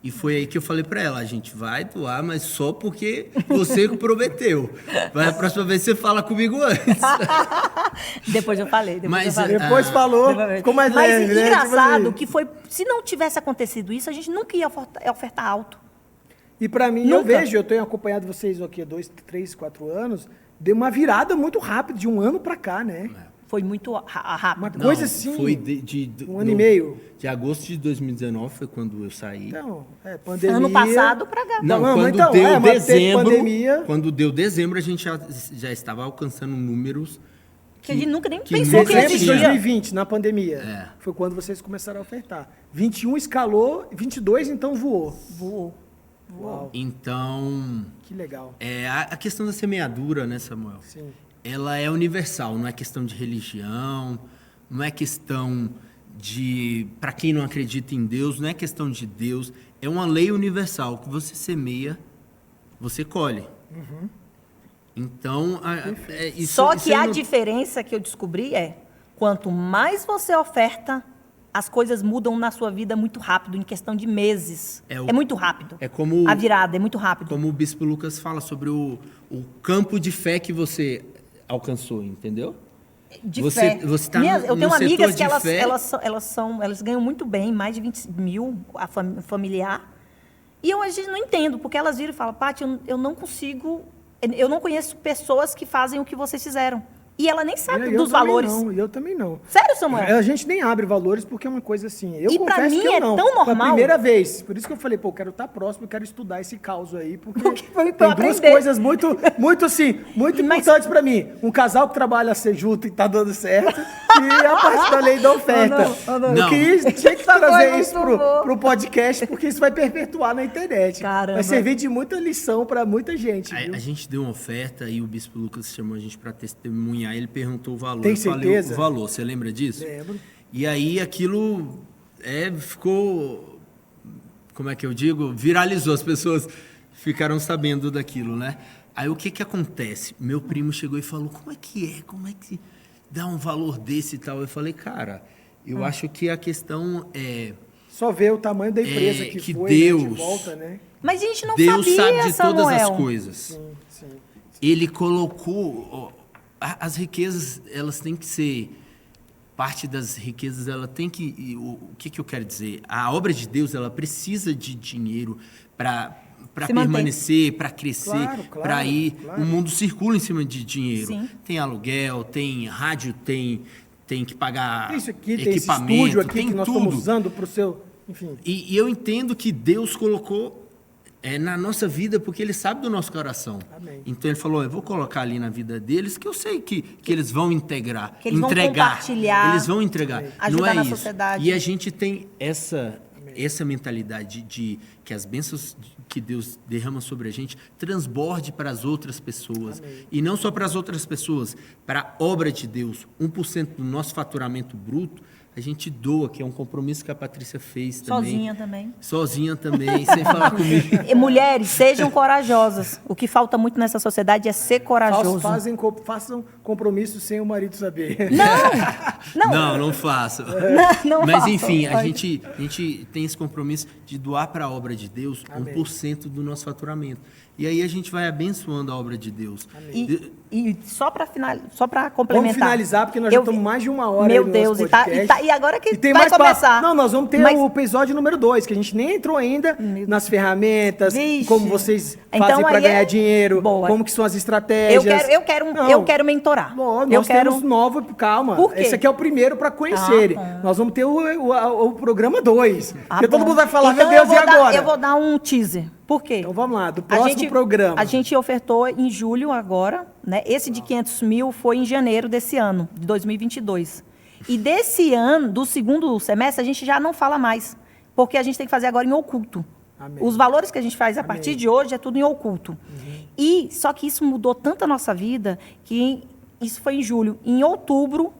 E foi aí que eu falei para ela, a gente vai doar, mas só porque você prometeu. Vai a próxima vez você fala comigo antes. Depois eu falei. Depois falou, ficou mais leve, né? Engraçado que foi, se não tivesse acontecido isso, a gente nunca ia ofertar alto. E para mim, eu tenho acompanhado vocês aqui há 2, 3, 4 anos, deu uma virada muito rápida, de um ano para cá, né? Foi muito rápido. Uma coisa assim, foi um ano e meio. De agosto de 2019 foi quando eu saí. Então, pandemia. Ano passado para cá. Quando deu dezembro, a gente já estava alcançando números que a gente nunca nem pensou que existia. existia. Dezembro de 2020, na pandemia, foi quando vocês começaram a ofertar. 21 escalou, 22 então voou. Uau, Então, que legal. a questão da semeadura, né, Samuel? Sim. Ela é universal, não é questão de religião, não é questão de... Para quem não acredita em Deus, não é questão de Deus, é uma lei universal, que você semeia, você colhe. Então, isso... Só isso que a não- diferença que eu descobri é, quanto mais você oferta, as coisas mudam na sua vida muito rápido, em questão de meses. É muito rápido. É como... A virada é muito rápido. Como o Bispo Lucas fala sobre o campo de fé que você alcançou, entendeu? De Você- fé. você tá Eu no tenho setor amigas de que fé. elas ganham muito bem, mais de 20 mil a familiar. E eu às vezes não entendo, porque elas viram e falam, Paty, eu não consigo, eu não conheço pessoas que fazem o que vocês fizeram. E ela nem sabe Eu dos também valores. Não, eu também não. Sério, Samuel? A gente nem abre valores porque é uma coisa assim. Eu E pra confesso mim que eu é não. tão Foi a normal. primeira vez. Por isso que eu falei, pô, eu quero estar próximo, eu quero estudar esse caos aí, porque Porque foi tem pra eu duas aprender. coisas muito assim, muito Mas- importantes pra mim. Um casal que trabalha ser junto e tá dando certo, e a parte da lei da oferta. não. Não. Tinha que Essa foi trazer muito isso boa. pro podcast, porque isso vai perpetuar na internet. Caramba. Vai servir de muita lição pra muita gente, viu? A gente deu uma oferta e o Bispo Lucas chamou a gente para testemunhar. Ele perguntou o valor. Tem Eu falei certeza? o valor. Você lembra disso? Lembro. E aí aquilo ficou, como é que eu digo? Viralizou. As pessoas ficaram sabendo daquilo, né? Aí o que que acontece? Meu primo chegou e falou, como é que dá um valor desse e tal? Eu falei, cara, eu acho que a questão é... Só ver o tamanho da empresa que que foi, né, Deus- de volta, né? Mas a gente não Deus sabia, sabe de todas as Samuel. coisas. Sim. Ele colocou as riquezas, elas têm que ser parte das riquezas, ela tem que o que eu quero dizer? A obra de Deus, ela precisa de dinheiro para Se manter. permanecer, para crescer, Claro, para ir. claro. O mundo circula em cima de dinheiro. Sim. Tem aluguel, tem rádio, tem que pagar Isso aqui, tem esse equipamento, estúdio aqui tem que nós tudo. estamos usando para o seu... Enfim, E eu entendo que Deus colocou na nossa vida porque Ele sabe do nosso coração. Amém. Então Ele falou, eu vou colocar ali na vida deles que eu sei que eles vão integrar, Que eles vão entregar. compartilhar, Eles vão entregar. ajudar Não é na isso. sociedade. E a gente tem essa mentalidade de que as bênçãos que Deus derrama sobre a gente transborde para as outras pessoas. Amém. E não só para as outras pessoas, para a obra de Deus. 1% do nosso faturamento bruto, a gente doa, que é um compromisso que a Patrícia fez também. Sozinha também. Sem falar comigo. E mulheres, sejam corajosas. O que falta muito nessa sociedade é ser corajoso. façam compromisso sem o marido saber. Não faço. Não Mas façam, enfim, a pode. gente tem esse compromisso de doar para a obra de Deus Amém. 1% do nosso faturamento. E aí a gente vai abençoando a obra de Deus. E só para complementar. Vamos finalizar, porque nós já estamos mais de uma hora Meu aí no Deus, nosso podcast. e agora que E tem vai mais começar. Não, nós vamos ter Mas- o episódio número 2, que a gente nem entrou ainda nas ferramentas, Vixe. como vocês Então, fazem para aí ganhar é- dinheiro, Boa. como que são as estratégias. Eu quero mentorar. Nós temos novo, calma. Por quê? Esse aqui é o primeiro para conhecerem. bom. Nós vamos ter o programa 2. porque todo bom. mundo vai falar, Então, meu Deus, e agora? Eu vou dar um teaser. Por quê? Então vamos lá, do próximo programa. A gente ofertou em julho agora, né? Esse de 500 mil foi em janeiro desse ano, de 2022. E desse ano, do segundo semestre, a gente já não fala mais, porque a gente tem que fazer agora em oculto. Amém. Os valores que a gente faz a partir de hoje é tudo em oculto. E só que isso mudou tanto a nossa vida que isso foi em julho. Em outubro,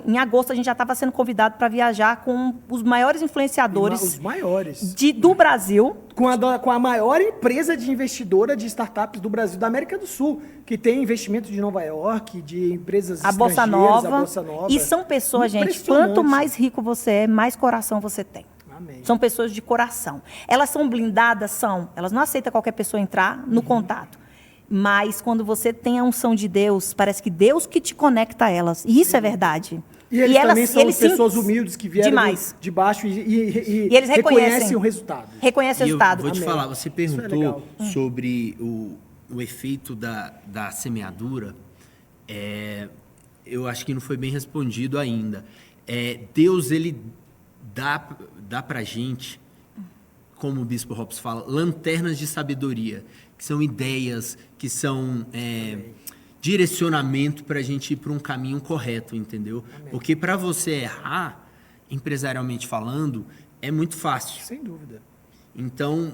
em agosto, a gente já estava sendo convidado para viajar com os maiores influenciadores Os maiores. do Brasil. Com a maior empresa de investidora de startups do Brasil, da América do Sul, que tem investimento de Nova York, de empresas A Bossa estrangeiras, Nova. a Bossa Nova. E são pessoas, gente, Impressionante. quanto mais rico você é, mais coração você tem. Amém. São pessoas de coração. Elas são blindadas? São. Elas não aceitam qualquer pessoa entrar no contato. Mas quando você tem a unção de Deus, parece que Deus que te conecta a elas. E isso é verdade. E eles também são pessoas sim, humildes que vieram demais. de baixo e eles reconhecem o resultado. Reconhecem o E eu resultado. vou te Amém. falar, você Isso é legal. perguntou sobre o efeito da semeadura. Eu acho que não foi bem respondido ainda. Deus, ele dá pra gente, como o Bispo Hobbes fala, lanternas de sabedoria, que são ideias, que são direcionamento para a gente ir para um caminho correto, entendeu? Porque para você errar, empresarialmente falando, é muito fácil. Sem dúvida. Então,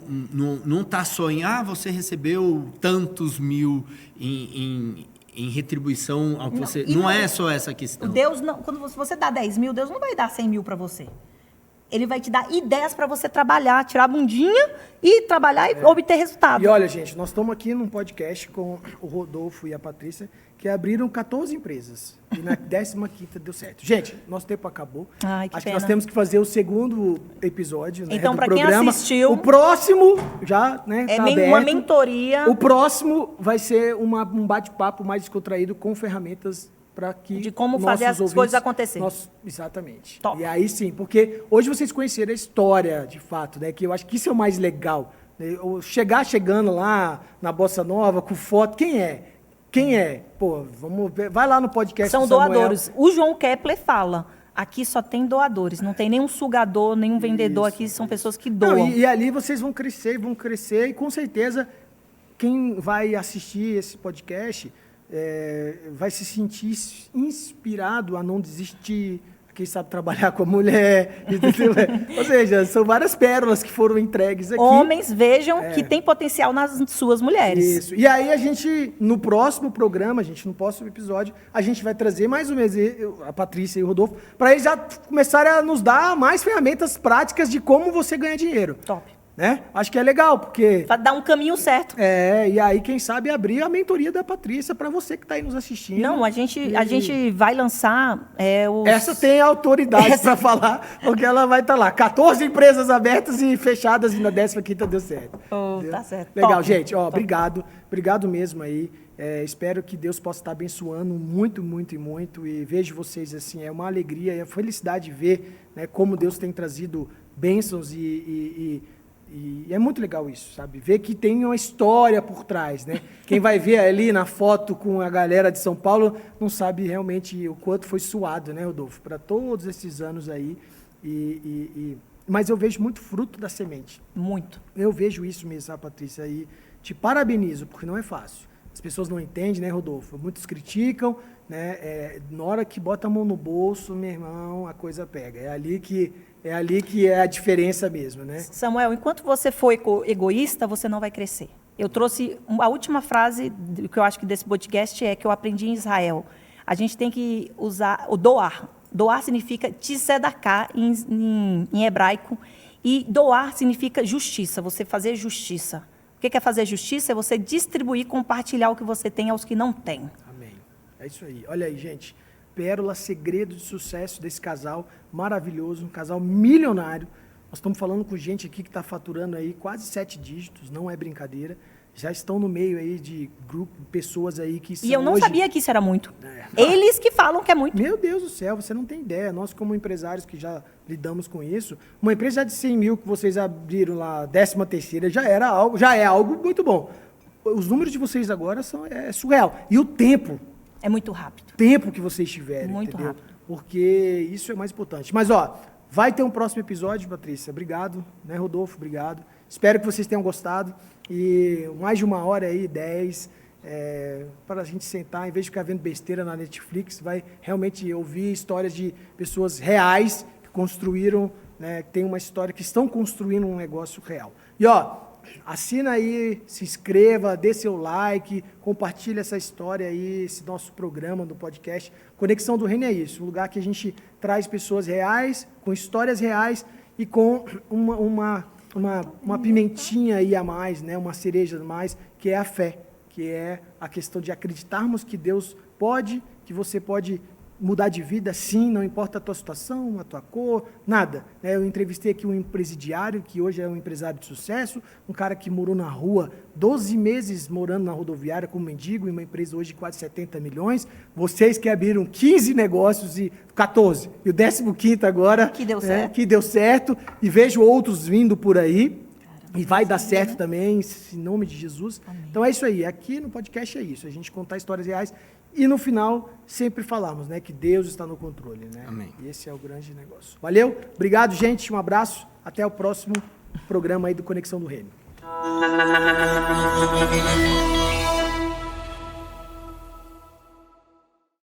não está só em, você recebeu tantos mil em retribuição ao que você... Não é só essa questão. Deus não, quando você dá 10 mil, Deus não vai dar 100 mil para você. Ele vai te dar ideias para você trabalhar, tirar a bundinha e trabalhar e obter resultado. E olha, gente, nós estamos aqui num podcast com o Rodolfo e a Patrícia, que abriram 14 empresas. E na 15ª deu certo. Gente, nosso tempo acabou. Ai, que Acho pena. que nós temos que fazer o segundo episódio, né, Então, do para quem programa. assistiu... O próximo já, né, É tá uma aberto. mentoria. O próximo vai ser um bate-papo mais descontraído com ferramentas para que De como nossos fazer as ouvintes- coisas acontecer. Exatamente. Top. E aí sim, porque hoje vocês conheceram a história, de fato, né? Que eu acho que isso é o mais legal. Né? Chegando lá na Bossa Nova com foto, quem é? Quem é? Pô, vamos ver. Vai lá no podcast São do Samuel. doadores. O João Kepler fala, aqui só tem doadores, não tem nenhum sugador, nenhum vendedor aqui, são pessoas que Não, doam. e ali vocês vão crescer, e com certeza quem vai assistir esse podcast vai se sentir inspirado a não desistir, quem sabe trabalhar com a mulher, entendeu? Ou seja, são várias pérolas que foram entregues aqui. Homens, vejam que tem potencial nas suas mulheres. Isso. E aí a gente, no próximo programa, no próximo episódio, a gente vai trazer mais uma vez a Patrícia e o Rodolfo, para eles já começarem a nos dar mais ferramentas práticas de como você ganha dinheiro. Top. Né? Acho que é legal, porque... Vai dar um caminho certo. e aí, quem sabe, abrir a mentoria da Patrícia para você que está aí nos assistindo. Não, a gente vai lançar os... Essa tem autoridade para falar, porque ela vai estar lá. 14 empresas abertas e fechadas e na 15ª deu certo. Oh, tá certo. Legal, Top. gente. Top. Obrigado. Obrigado mesmo aí. Espero que Deus possa estar abençoando muito, muito e muito. E vejo vocês assim, é uma alegria e a felicidade de ver, né, como Deus tem trazido bênçãos e é muito legal isso, sabe? Ver que tem uma história por trás, né? Quem vai ver ali na foto com a galera de São Paulo não sabe realmente o quanto foi suado, né, Rodolfo? Para todos esses anos aí. Mas eu vejo muito fruto da semente. Muito. Eu vejo isso mesmo, sabe, Patrícia? E te parabenizo, porque não é fácil. As pessoas não entendem, né, Rodolfo? Muitos criticam, né? Na hora que bota a mão no bolso, meu irmão, a coisa pega. É ali que é a diferença mesmo, né? Samuel, enquanto você for egoísta, você não vai crescer. Eu trouxe a última frase que eu acho que desse podcast é que eu aprendi em Israel. A gente tem que usar o doar. Doar significa tzedakah em hebraico. E doar significa justiça, você fazer justiça. O que é fazer justiça? É você distribuir, compartilhar o que você tem aos que não têm. Amém. É isso aí. Olha aí, gente. Pérola, segredo de sucesso desse casal maravilhoso, um casal milionário. Nós estamos falando com gente aqui que está faturando aí quase 7 dígitos, não é brincadeira. Já estão no meio aí de grupo, pessoas aí que são E eu não hoje... sabia que isso era muito. Eles que falam que é muito. Meu Deus do céu, você não tem ideia. Nós, como empresários que já lidamos com isso, uma empresa já de 100 mil que vocês abriram lá, 13ª, já é algo muito bom. Os números de vocês agora é surreal. E o tempo... É muito rápido. Tempo que vocês tiverem, Muito entendeu? rápido. Porque isso é mais importante. Mas, vai ter um próximo episódio, Patrícia. Obrigado, né, Rodolfo? Obrigado. Espero que vocês tenham gostado. E mais de 1h aí, 10, para a gente sentar, em vez de ficar vendo besteira na Netflix, vai realmente ouvir histórias de pessoas reais que construíram, né, que tem uma história, que estão construindo um negócio real. E, assina aí, se inscreva, dê seu like, compartilhe essa história aí, esse nosso programa do podcast. Conexão do Reino é isso, um lugar que a gente traz pessoas reais, com histórias reais e com uma pimentinha aí a mais, né? Uma cereja a mais, que é a fé, que é a questão de acreditarmos que Deus pode, que você pode mudar de vida, sim, não importa a tua situação, a tua cor, nada. Eu entrevistei aqui um presidiário, que hoje é um empresário de sucesso, um cara que morou na rua, 12 meses morando na rodoviária como mendigo, em uma empresa hoje de quase 70 milhões. Vocês que abriram 15 negócios e 14, e o 15º agora... Que deu certo. Que deu certo, e vejo outros vindo por aí. E vai dar certo também, em nome de Jesus. Amém. Então é isso aí. Aqui no podcast é isso. A gente contar histórias reais e no final sempre falamos, né, que Deus está no controle, né? Amém. E esse é o grande negócio. Valeu? Obrigado, gente. Um abraço. Até o próximo programa aí do Conexão do Reino.